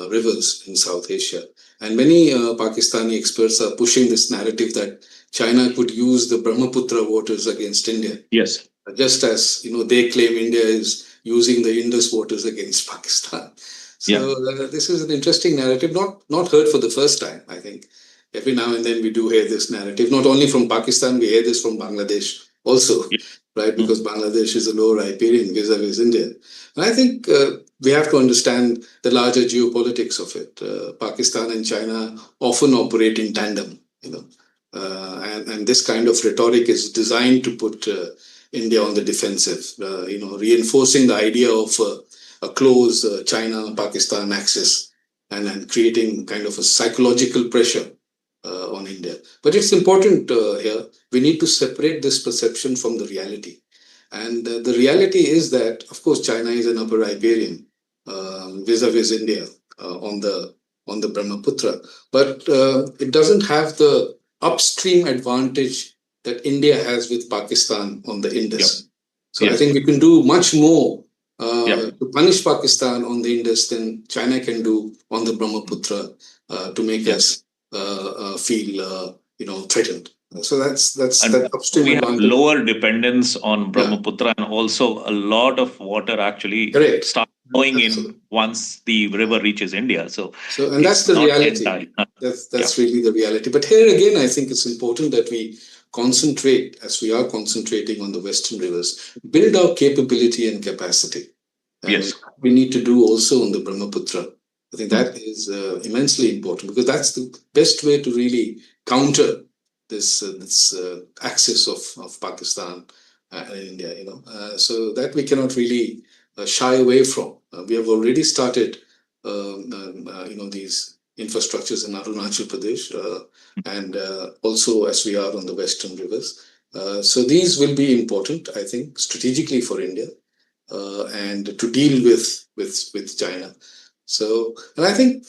rivers in South Asia. And many Pakistani experts are pushing this narrative that China could use the Brahmaputra waters against India. Yes. Just as, they claim India is using the Indus waters against Pakistan. So this is an interesting narrative, not heard for the first time, I think. Every now and then we do hear this narrative, not only from Pakistan, we hear this from Bangladesh also, right? Because Bangladesh is a low riparian vis-a-vis India. And I think we have to understand the larger geopolitics of it. Pakistan and China often operate in tandem, and this kind of rhetoric is designed to put India on the defensive, reinforcing the idea of a close China-Pakistan axis and creating kind of a psychological pressure on India. But it's important here, we need to separate this perception from the reality. And the reality is that, of course, China is an upper riparian vis-a-vis India on the Brahmaputra, but it doesn't have the upstream advantage that India has with Pakistan on the Indus. So I think we can do much more to punish Pakistan on the Indus than China can do on the Brahmaputra to make us feel threatened. So that's that upstream we advantage. Have lower dependence on Brahmaputra, and also a lot of water actually starts flowing in once the river reaches India. So and that's the reality. That's really the reality. But here again, I think it's important that we concentrate, as we are concentrating on the Western rivers, build our capability and capacity. And we need to do also on the Brahmaputra. I think that is immensely important, because that's the best way to really counter this axis of Pakistan in India, so that we cannot really shy away from. We have already started, these infrastructures in Arunachal Pradesh, and also as we are on the western rivers. So these will be important, I think, strategically for India, and to deal with China. So, and I think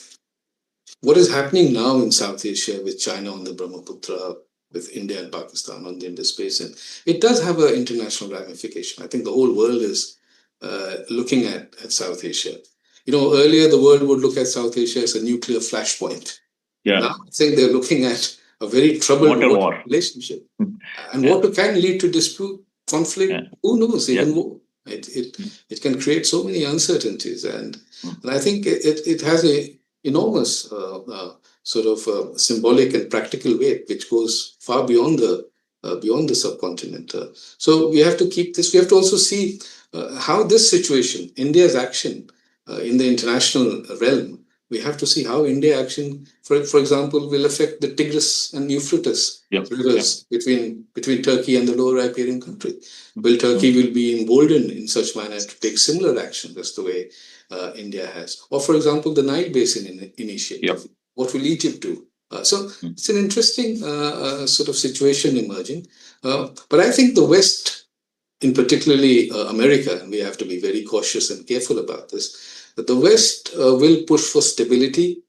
what is happening now in South Asia with China on the Brahmaputra, with India and Pakistan on the Indus Basin, it does have an international ramification. I think the whole world is looking at South Asia. Earlier the world would look at South Asia as a nuclear flashpoint. Yeah. Now I think they're looking at a very troubled water relationship. And water can lead to dispute, conflict, who knows, even war. It can create so many uncertainties. And I think it has a enormous sort of symbolic and practical weight, which goes far beyond the subcontinent. So we have to keep this. We have to also see how this situation, India's action in the international realm, we have to see how India action, for example, will affect the Tigris and Euphrates rivers between Turkey and the lower riparian country. Will Turkey will be emboldened in such manner to take similar action as the way India has? Or, for example, the Nile Basin initiative. What will Egypt do? So it's an interesting sort of situation emerging. But I think the West, in particularly America, and we have to be very cautious and careful about this, that the West will push for stability,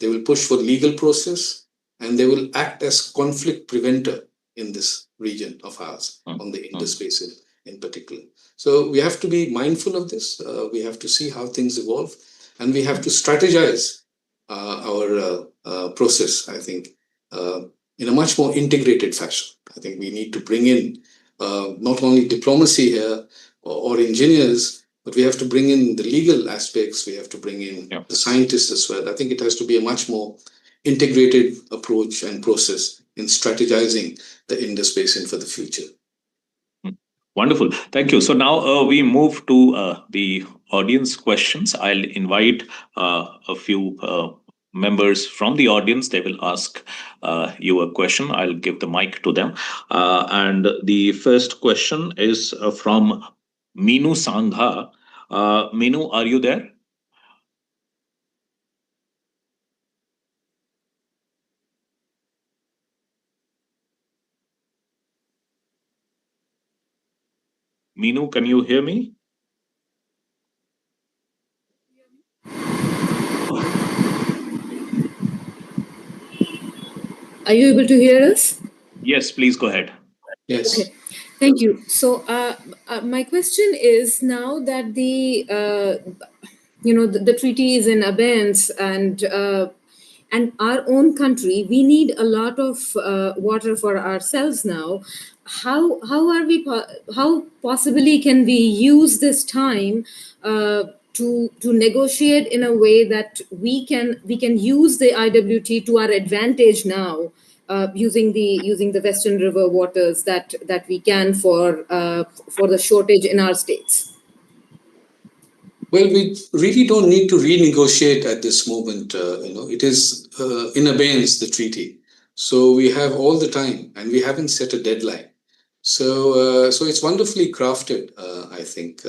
they will push for legal process, and they will act as conflict preventer in this region of ours, on the Indus Basin in particular. So we have to be mindful of this. We have to see how things evolve, and we have to strategize our process, I think, in a much more integrated fashion. I think we need to bring in not only diplomacy here or engineers, but we have to bring in the legal aspects. We have to bring in the scientists as well. I think it has to be a much more integrated approach and process in strategizing the Indus Basin for the future. Wonderful. Thank you. So now we move to the audience questions. I'll invite a few members from the audience. They will ask you a question. I'll give the mic to them. And the first question is from Minu Sangha. Minu, are you there? Minu, can you hear me? Are you able to hear us? Yes, please go ahead. Yes. Okay. Thank you. So my question is, now that the treaty is in abeyance, and our own country, we need a lot of water for ourselves now. How possibly can we use this time to negotiate in a way that we can use the IWT to our advantage now, using the Western River waters that we can for the shortage in our states? Well, we really don't need to renegotiate at this moment. It is in abeyance, the treaty. So we have all the time, and we haven't set a deadline. So it's wonderfully crafted, I think.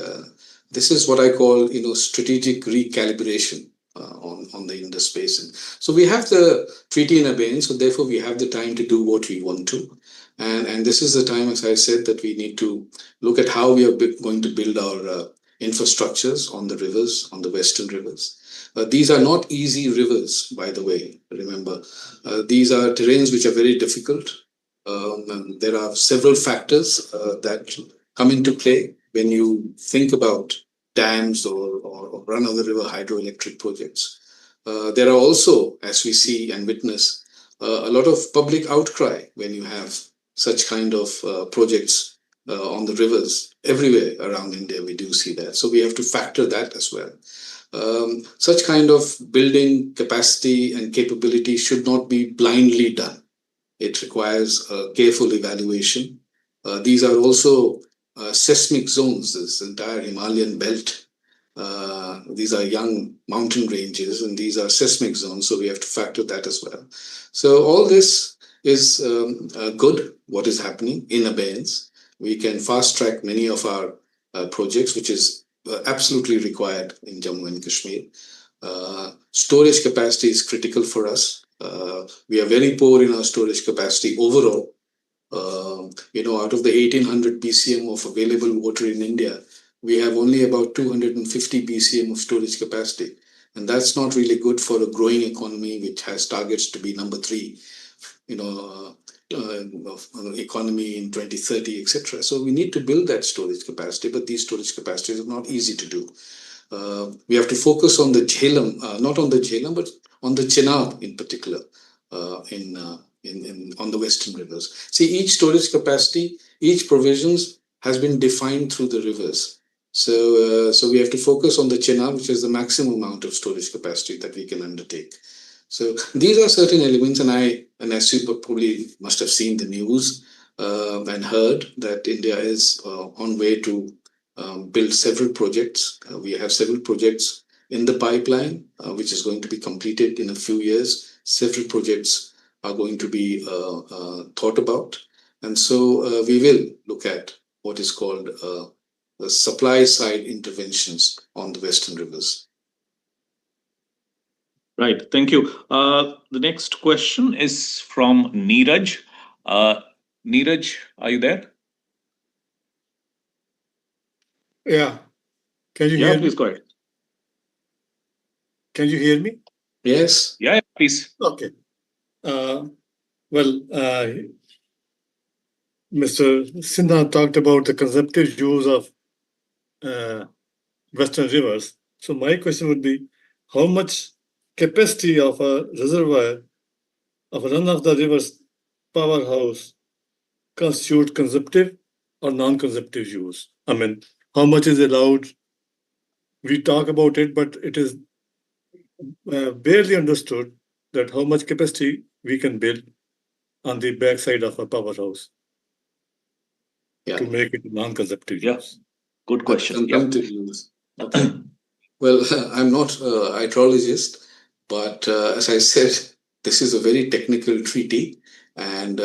This is what I call, strategic recalibration on the Indus Basin. So we have the treaty in abeyance, so therefore we have the time to do what we want to. And this is the time, as I said, that we need to look at how we are going to build our infrastructures on the rivers, on the western rivers. These are not easy rivers, by the way. Remember, these are terrains which are very difficult. There are several factors that come into play when you think about dams or run-of-the-river hydroelectric projects. There are also, as we see and witness, a lot of public outcry when you have such kind of projects on the rivers everywhere around India. We do see that. So we have to factor that as well. Such kind of building capacity and capability should not be blindly done. It requires a careful evaluation. These are also seismic zones, this entire Himalayan belt. These are young mountain ranges, and these are seismic zones, so we have to factor that as well. So all this is good, what is happening in abeyance. we can fast track many of our projects, which is absolutely required in Jammu and Kashmir. Storage capacity is critical for us. We are very poor in our storage capacity overall. Out of the 1800 BCM of available water in India, we have only about 250 BCM of storage capacity. And that's not really good for a growing economy, which has targets to be number 3, economy in 2030, etc. So we need to build that storage capacity, but these storage capacities are not easy to do. We have to focus on the Jhelum, not on the Jhelum, but on the Chenab in particular, on the western rivers. See, each storage capacity, each provisions has been defined through the rivers. So we have to focus on the Chenab, which is the maximum amount of storage capacity that we can undertake. So these are certain elements, and as you probably must have seen the news and heard that India is on way to build several projects. We have several projects in the pipeline, which is going to be completed in a few years. Several projects are going to be thought about. And so we will look at what is called the supply side interventions on the western rivers. Right. Thank you. The next question is from Neeraj. Neeraj, are you there? Yeah. Can you hear me? Please go ahead. Can you hear me? Yes. Yeah, please. Okay. Mr. Sinha talked about the consumptive use of western rivers. So my question would be, how much capacity of a reservoir of a run-of-the-rivers powerhouse constitute consumptive or non-consumptive use? I mean, how much is allowed? We talk about it, but it is barely understood that how much capacity we can build on the backside of a powerhouse to make it non-consumptive use. Good question. Use. Okay. Well, I'm not a hydrologist, but as I said, this is a very technical treaty. And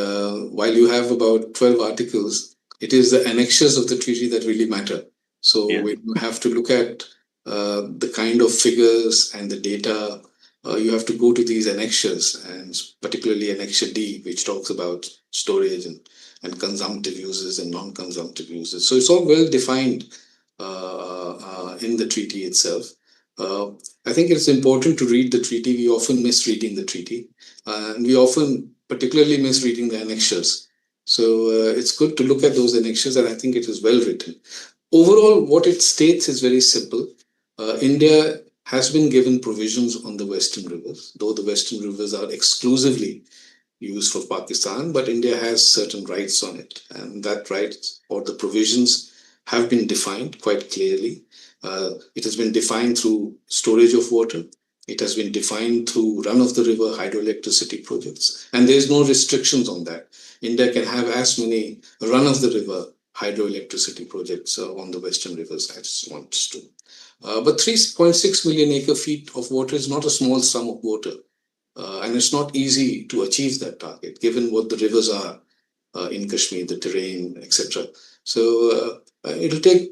while you have about 12 articles, it is the annexures of the treaty that really matter. So we have to look at the kind of figures and the data. You have to go to these annexures, and particularly Annexure D, which talks about storage and consumptive uses and non-consumptive uses. So it's all well defined in the treaty itself. I think it's important to read the treaty. We often miss reading the treaty, and we often particularly miss reading the annexures. So it's good to look at those annexures, and I think it is well written. Overall, what it states is very simple. India has been given provisions on the western rivers, though the western rivers are exclusively used for Pakistan, but India has certain rights on it, and that rights or the provisions have been defined quite clearly. It has been defined through storage of water. It has been defined through run-of-the-river hydroelectricity projects, and there's no restrictions on that. India can have as many run-of-the-river hydroelectricity projects on the western rivers as it wants to. But 3.6 million acre-feet of water is not a small sum of water. And it's not easy to achieve that target, given what the rivers are in Kashmir, the terrain, etc. So it'll take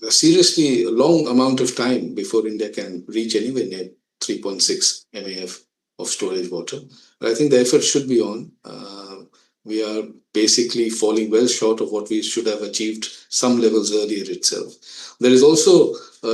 seriously a long amount of time before India can reach anywhere near 3.6 MAF of storage water. But I think the effort should be on. We are basically falling well short of what we should have achieved some levels earlier itself. There is also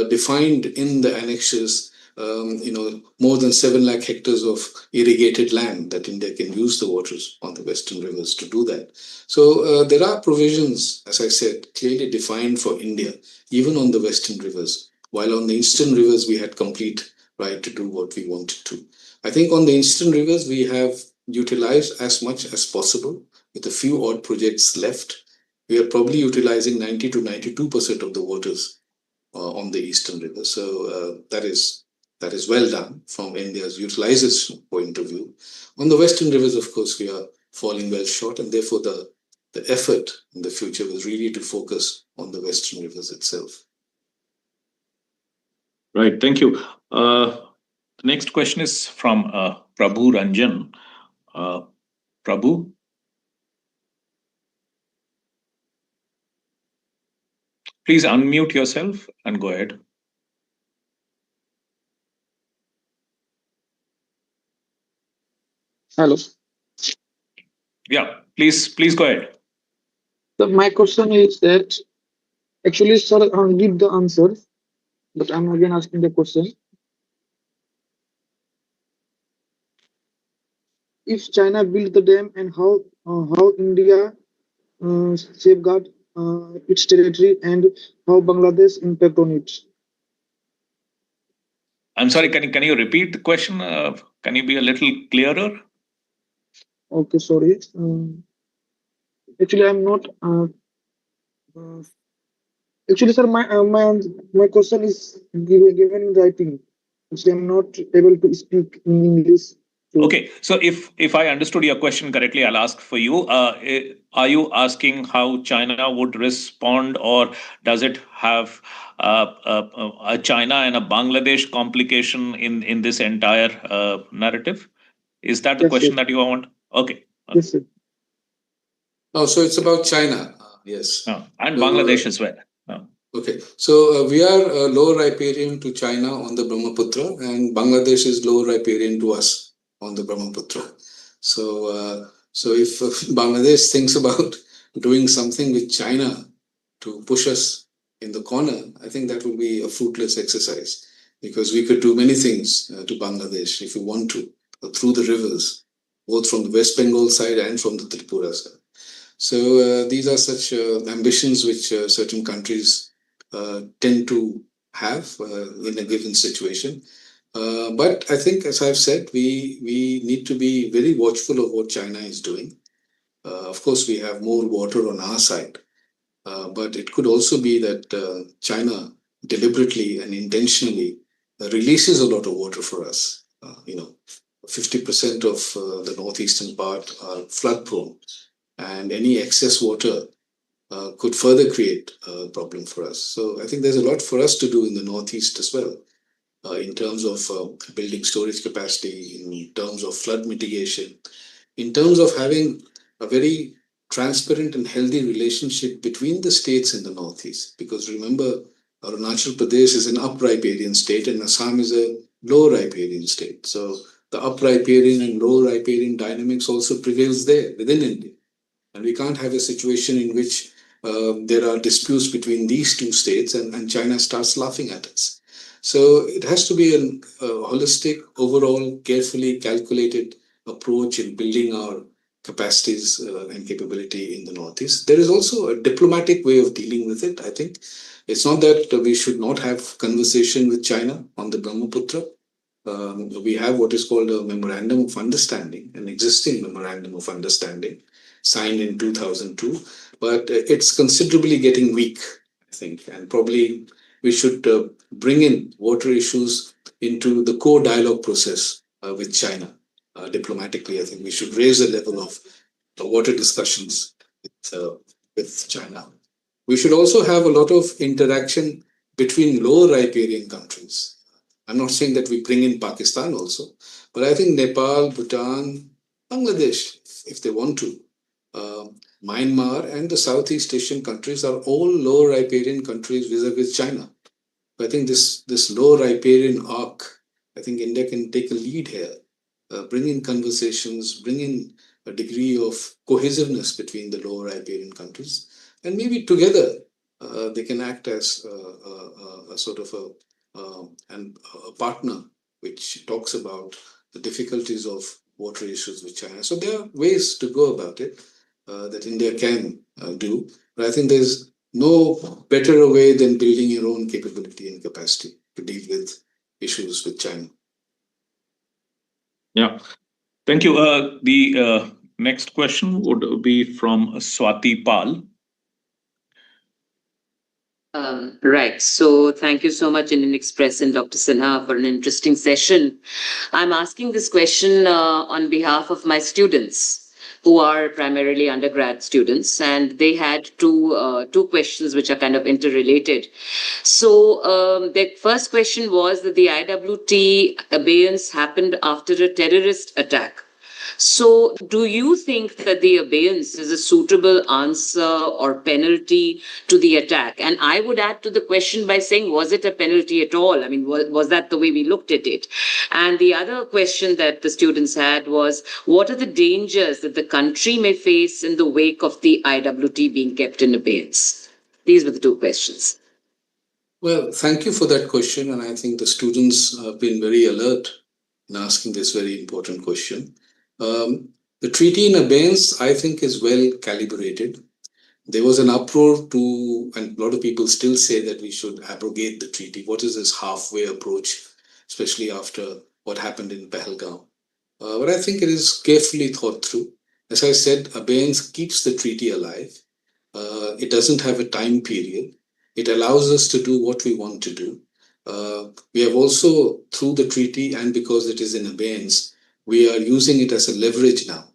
defined in the annexures more than 7 lakh hectares of irrigated land that India can use the waters on the western rivers to do that. So there are provisions, as I said, clearly defined for India, even on the western rivers, while on the eastern rivers we had complete right to do what we wanted to. I think on the eastern rivers we have utilized as much as possible with a few odd projects left. We are probably utilizing 90 to 92% of the waters on the eastern rivers. So that is well done from India's utilization point of view. On the western rivers, of course, we are falling well short, and therefore the effort in the future was really to focus on the western rivers itself. Right, thank you. The next question is from Prabhu Ranjan. Prabhu? Please unmute yourself and go ahead. Hello. Yeah, please go ahead. So my question is that actually, sir, give the answer, but I'm again asking the question. If China built the dam, and how India safeguard its territory, and how Bangladesh impact on it? I'm sorry, can you repeat the question? Can you be a little clearer? Okay, sorry. Actually, I'm not. Uh, Actually, sir, my question is given in writing. Actually, I'm not able to speak in English. So Okay, so if I understood your question correctly, I'll ask for you. Are you asking how China would respond, or does it have a China and a Bangladesh complication in this entire narrative? Is that the yes, sir. question that you want? Okay. Yes, sir. Oh, so it's about China. Yes. And So, Bangladesh as well. Okay, so we are low riparian to China on the Brahmaputra, and Bangladesh is low riparian to us on the Brahmaputra. So if Bangladesh thinks about doing something with China to push us in the corner, I think that would be a fruitless exercise, because we could do many things to Bangladesh if we want to, through the rivers, both from the West Bengal side and from the Tripura side. So these are such ambitions which certain countries tend to have in a given situation. But I think, as I've said, we need to be very watchful of what China is doing. Of course, we have more water on our side, but it could also be that China deliberately and intentionally releases a lot of water for us. 50% of the northeastern part are flood prone, and any excess water could further create a problem for us. So I think there's a lot for us to do in the Northeast as well, in terms of building storage capacity, in terms of flood mitigation, in terms of having a very transparent and healthy relationship between the states in the Northeast. Because remember, Arunachal Pradesh is an up riparian state and Assam is a low riparian state. So the up riparian and low riparian dynamics also prevails there within India. And we can't have a situation in which there are disputes between these two states and China starts laughing at us. So it has to be a holistic, overall, carefully calculated approach in building our capacities and capability in the Northeast. There is also a diplomatic way of dealing with it, I think. It's not that we should not have conversation with China on the Brahmaputra. We have what is called a memorandum of understanding, an existing memorandum of understanding signed in 2002, but it's considerably getting weak, I think, and probably we should bring in water issues into the core dialogue process with China. Diplomatically, I think we should raise the level of the water discussions with China. We should also have a lot of interaction between lower riparian countries. I'm not saying that we bring in Pakistan also, but I think Nepal, Bhutan, Bangladesh, if they want to, Myanmar and the Southeast Asian countries are all low riparian countries vis-a-vis China. I think this low riparian arc, I think India can take a lead here, bring in conversations, bring in a degree of cohesiveness between the low riparian countries, and maybe together they can act as a sort of a partner which talks about the difficulties of water issues with China. So there are ways to go about it that India can do. But I think there's no better way than building your own capability and capacity to deal with issues with China. Yeah, thank you. The next question would be from Swati Pal. Right. So thank you so much, Indian Express and Dr. Sinha, for an interesting session. I'm asking this question on behalf of my students, who are primarily undergrad students, and they had two questions which are kind of interrelated. So the first question was that the IWT abeyance happened after a terrorist attack So, do you think that the abeyance is a suitable answer or penalty to the attack? And I would add to the question by saying, was it a penalty at all? I mean, was that the way we looked at it? And the other question that the students had was, what are the dangers that the country may face in the wake of the IWT being kept in abeyance? These were the two questions. Well, thank you for that question. And I think the students have been very alert in asking this very important question. The treaty in abeyance, I think, is well calibrated. There was an uproar and a lot of people still say that we should abrogate the treaty. What is this halfway approach, especially after what happened in Pahalgam? But I think it is carefully thought through. As I said, abeyance keeps the treaty alive. It doesn't have a time period. It allows us to do what we want to do. We have also, through the treaty and because it is in abeyance, we are using it as a leverage now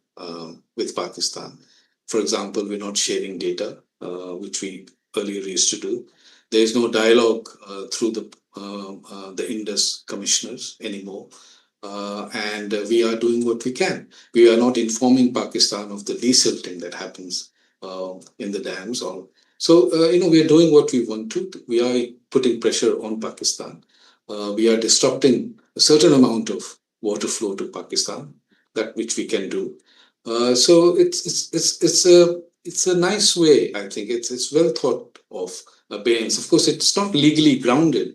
with Pakistan. For example, we're not sharing data, which we earlier used to do. There is no dialogue through the Indus commissioners anymore. And we are doing what we can. We are not informing Pakistan of the desilting that happens in the dams. We are doing what we want to. We are putting pressure on Pakistan. We are disrupting a certain amount of water flow to Pakistan, that which we can do. So it's a nice way. I think it's well thought of abeyance. Of course, it's not legally grounded,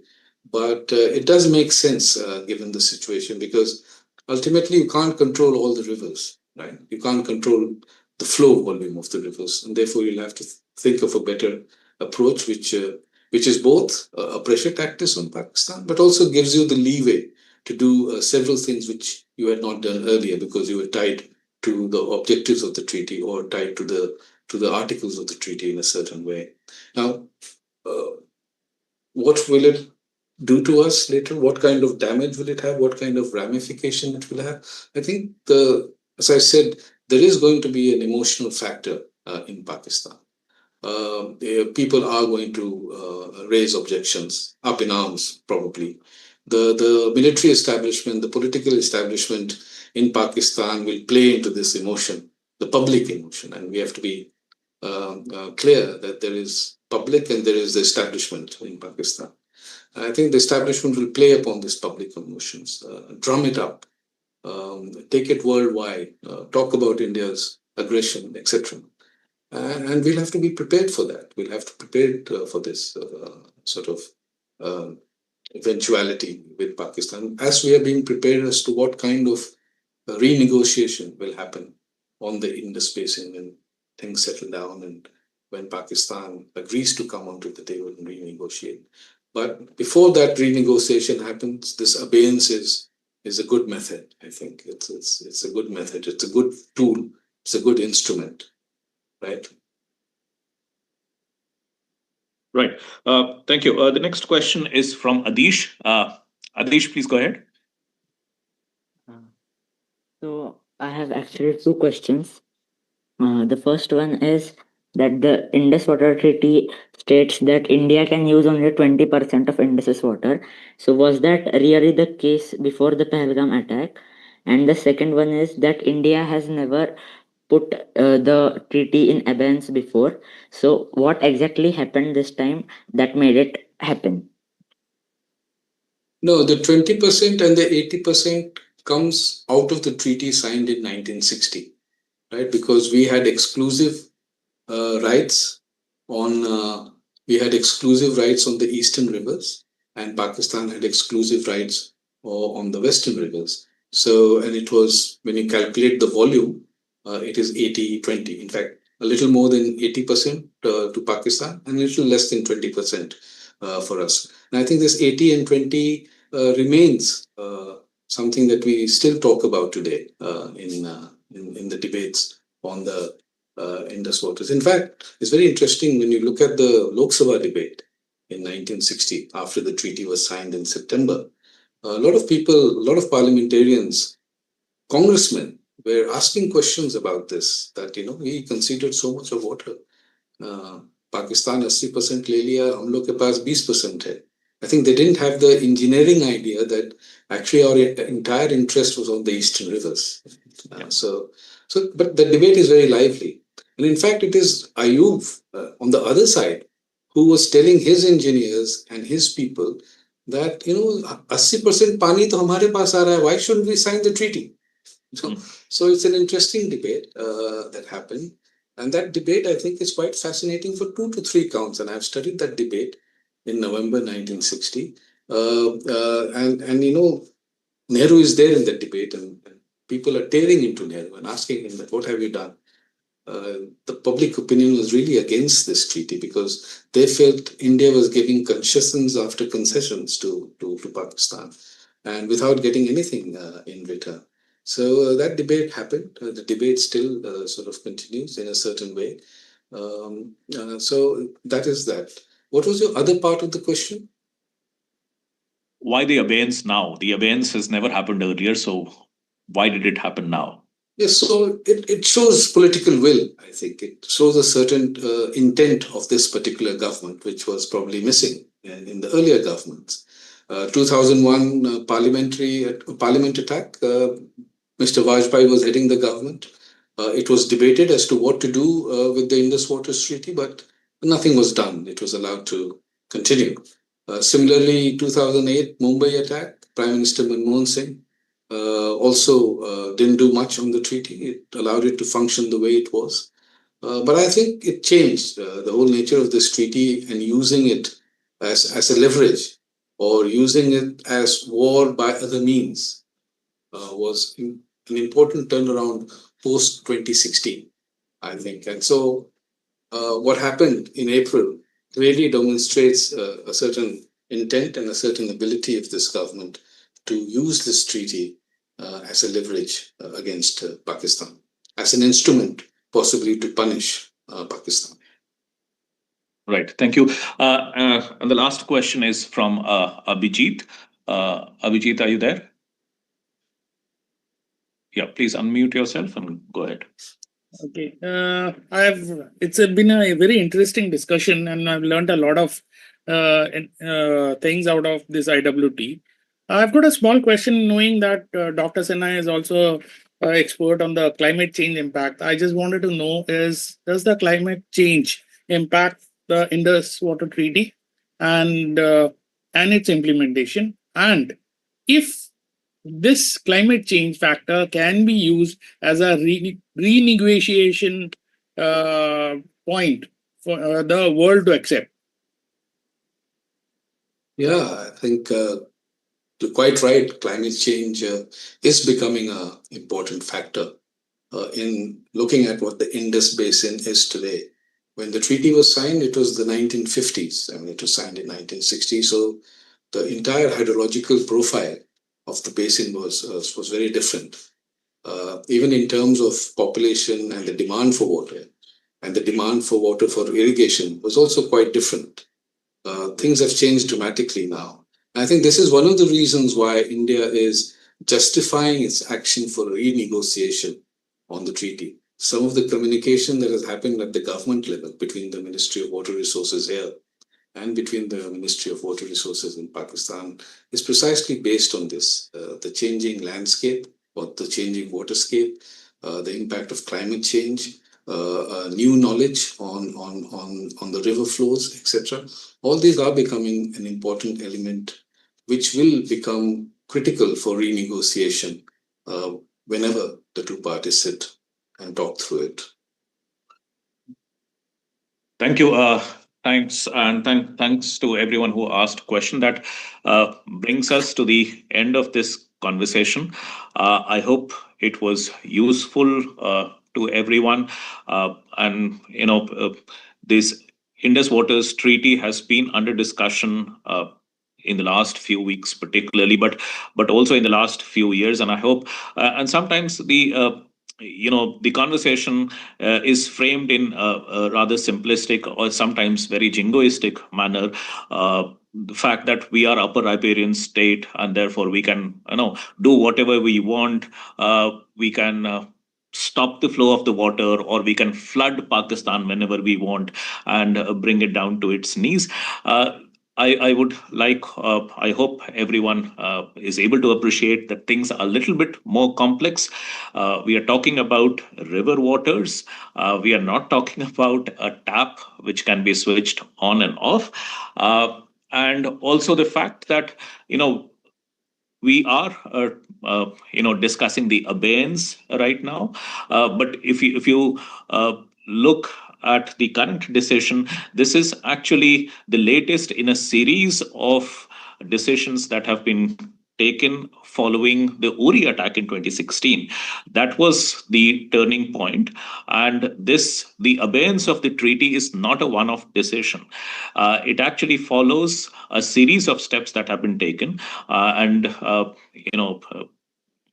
but it does make sense given the situation, because ultimately you can't control all the rivers, right? You can't control the flow volume of the rivers, and therefore you'll have to think of a better approach, which is both a pressure tactic on Pakistan, but also gives you the leeway to do several things which you had not done earlier because you were tied to the objectives of the treaty or tied to the articles of the treaty in a certain way. Now, what will it do to us later? What kind of damage will it have? What kind of ramification it will have? I think as I said, there is going to be an emotional factor in Pakistan. People are going to raise objections, up in arms, probably. The military establishment, the political establishment in Pakistan will play into this emotion, the public emotion, and we have to be clear that there is public and there is the establishment in Pakistan. I think the establishment will play upon these public emotions, drum it up, take it worldwide, talk about India's aggression, etc. And we'll have to be prepared for that. We'll have to prepare for this sort of eventuality with Pakistan, as we are being prepared as to what kind of renegotiation will happen on the Indus Basin when things settle down and when Pakistan agrees to come onto the table and renegotiate. But before that renegotiation happens, this abeyance is a good method. I think it's a good method. It's a good tool. It's a good instrument, right? Right. Thank you. The next question is from Adish. Adish, please go ahead. So I have actually two questions. The first one is that the Indus Water Treaty states that India can use only 20% of Indus's water. So was that really the case before the Pahalgam attack? And the second one is that India has never put the treaty in abeyance before. So what exactly happened this time that made it happen? No, the 20% and the 80% comes out of the treaty signed in 1960, right? Because we had exclusive rights on the eastern rivers, and Pakistan had exclusive rights on the western rivers. So, and it was, when you calculate the volume, it is 80-20. In fact, a little more than 80% to Pakistan and a little less than 20% for us. And I think this 80 and 20 remains something that we still talk about today in the debates on the Indus Waters. In fact, it's very interesting when you look at the Lok Sabha debate in 1960, after the treaty was signed in September. A lot of people, a lot of parliamentarians, congressmen were asking questions about this, that, we conceded so much of water. Pakistan 80% ले लिया, हम लोग के पास 20% है. I think they didn't have the engineering idea that actually our entire interest was on the eastern rivers. But the debate is very lively. And in fact, it is Ayub on the other side who was telling his engineers and his people that, 80% pani to hamare paas aa raha hai, why shouldn't we sign the treaty? So it's an interesting debate that happened. And that debate, I think, is quite fascinating for 2 to 3 counts. And I've studied that debate in November 1960. Nehru is there in that debate, and people are tearing into Nehru and asking him that, what have you done? The public opinion was really against this treaty because they felt India was giving concessions after concessions to Pakistan and without getting anything in return. So that debate happened. The debate still sort of continues in a certain way. So that is that. What was your other part of the question? Why the abeyance now? The abeyance has never happened earlier, so why did it happen now? Yes, so it shows political will, I think. It shows a certain intent of this particular government, which was probably missing in the earlier governments. 2001 parliament attack, Mr. Vajpayee was heading the government. It was debated as to what to do with the Indus Waters Treaty, but nothing was done. It was allowed to continue. Similarly, 2008 Mumbai attack, Prime Minister Manmohan Singh also didn't do much on the treaty. It allowed it to function the way it was. But I think it changed the whole nature of this treaty, and using it as a leverage or using it as war by other means was an important turnaround post 2016, I think. And so what happened in April really demonstrates a certain intent and a certain ability of this government to use this treaty as a leverage against Pakistan, as an instrument possibly to punish Pakistan. Right. Thank you. And the last question is from Abhijit. Abhijit, are you there? Yeah, please unmute yourself and go ahead. Okay. It's been a very interesting discussion, and I've learned a lot of things out of this IWT. I've got a small question, knowing that Dr. Sinha is also an expert on the climate change impact. I just wanted to know, does the climate change impact the Indus Water Treaty and its implementation? And if this climate change factor can be used as a renegotiation point for the world to accept. Yeah, I think you're quite right. Climate change is becoming an important factor in looking at what the Indus Basin is today. When the treaty was signed, it was the 1950s. I mean, it was signed in 1960. So the entire hydrological profile of the basin was very different. Even in terms of population and the demand for water, and the demand for water for irrigation was also quite different. Things have changed dramatically now. And I think this is one of the reasons why India is justifying its action for renegotiation on the treaty. Some of the communication that has happened at the government level between the Ministry of Water Resources here and between the Ministry of Water Resources in Pakistan is precisely based on this, the changing landscape or the changing waterscape, the impact of climate change, new knowledge on the river flows, etc. All these are becoming an important element which will become critical for renegotiation whenever the two parties sit and talk through it. Thank you. Thanks, and thanks to everyone who asked question. That brings us to the end of this conversation. I hope it was useful to everyone. And this Indus Waters Treaty has been under discussion in the last few weeks, particularly, but also in the last few years. And I hope, and sometimes the conversation is framed in a rather simplistic or sometimes very jingoistic manner. The fact that we are upper riparian state and therefore we can do whatever we want. We can stop the flow of the water, or we can flood Pakistan whenever we want and bring it down to its knees. I would like, I hope everyone is able to appreciate that things are a little bit more complex. We are talking about river waters. We are not talking about a tap which can be switched on and off. And also the fact that, we are discussing the abeyance right now, but if you look at the current decision, this is actually the latest in a series of decisions that have been taken following the Uri attack in 2016. That was the turning point, and the abeyance of the treaty is not a one-off decision. It actually follows a series of steps that have been taken, and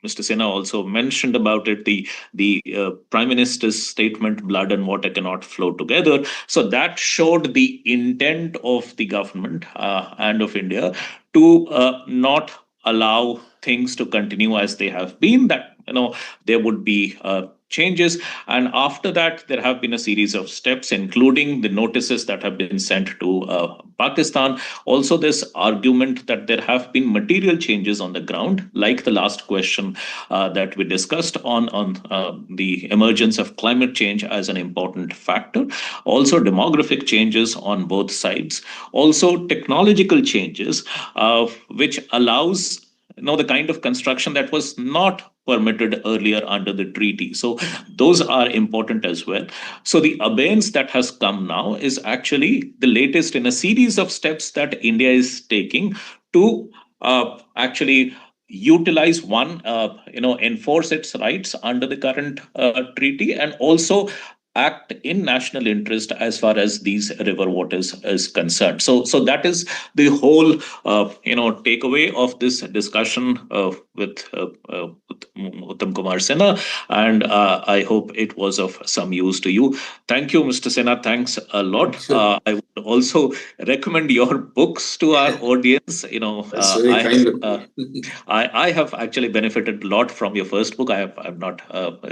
Mr. Sinha also mentioned about it, the Prime Minister's statement, blood and water cannot flow together. So that showed the intent of the government and of India to not allow things to continue as they have been, that there would be changes. And after that, there have been a series of steps, including the notices that have been sent to Pakistan. Also, this argument that there have been material changes on the ground, like the last question that we discussed on the emergence of climate change as an important factor. Also, demographic changes on both sides. Also, technological changes, which allows the kind of construction that was not permitted earlier under the treaty. So those are important as well. So the abeyance that has come now is actually the latest in a series of steps that India is taking to actually utilize enforce its rights under the current treaty, and also act in national interest as far as these river waters is concerned. So that is the whole takeaway of this discussion with Uttam Kumar Sinha, and I hope it was of some use to you. Thank you, Mr. Sinha. Thanks a lot. Sure. I would also recommend your books to our audience. That's very kind of you. I have actually benefited a lot from your first book. I've not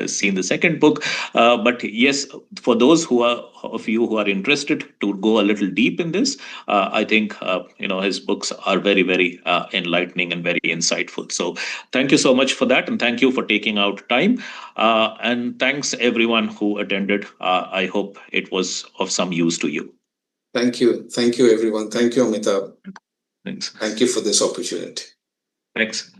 seen the second book, but yes, for those of you who are interested to go a little deep in this, I think his books are very, very enlightening and very insightful. So thank you so much for that, and thank you for taking out time. And thanks everyone who attended. I hope it was of some use to you. Thank you. Thank you, everyone. Thank you, Amitabh. Thanks. Thank you for this opportunity. Thanks.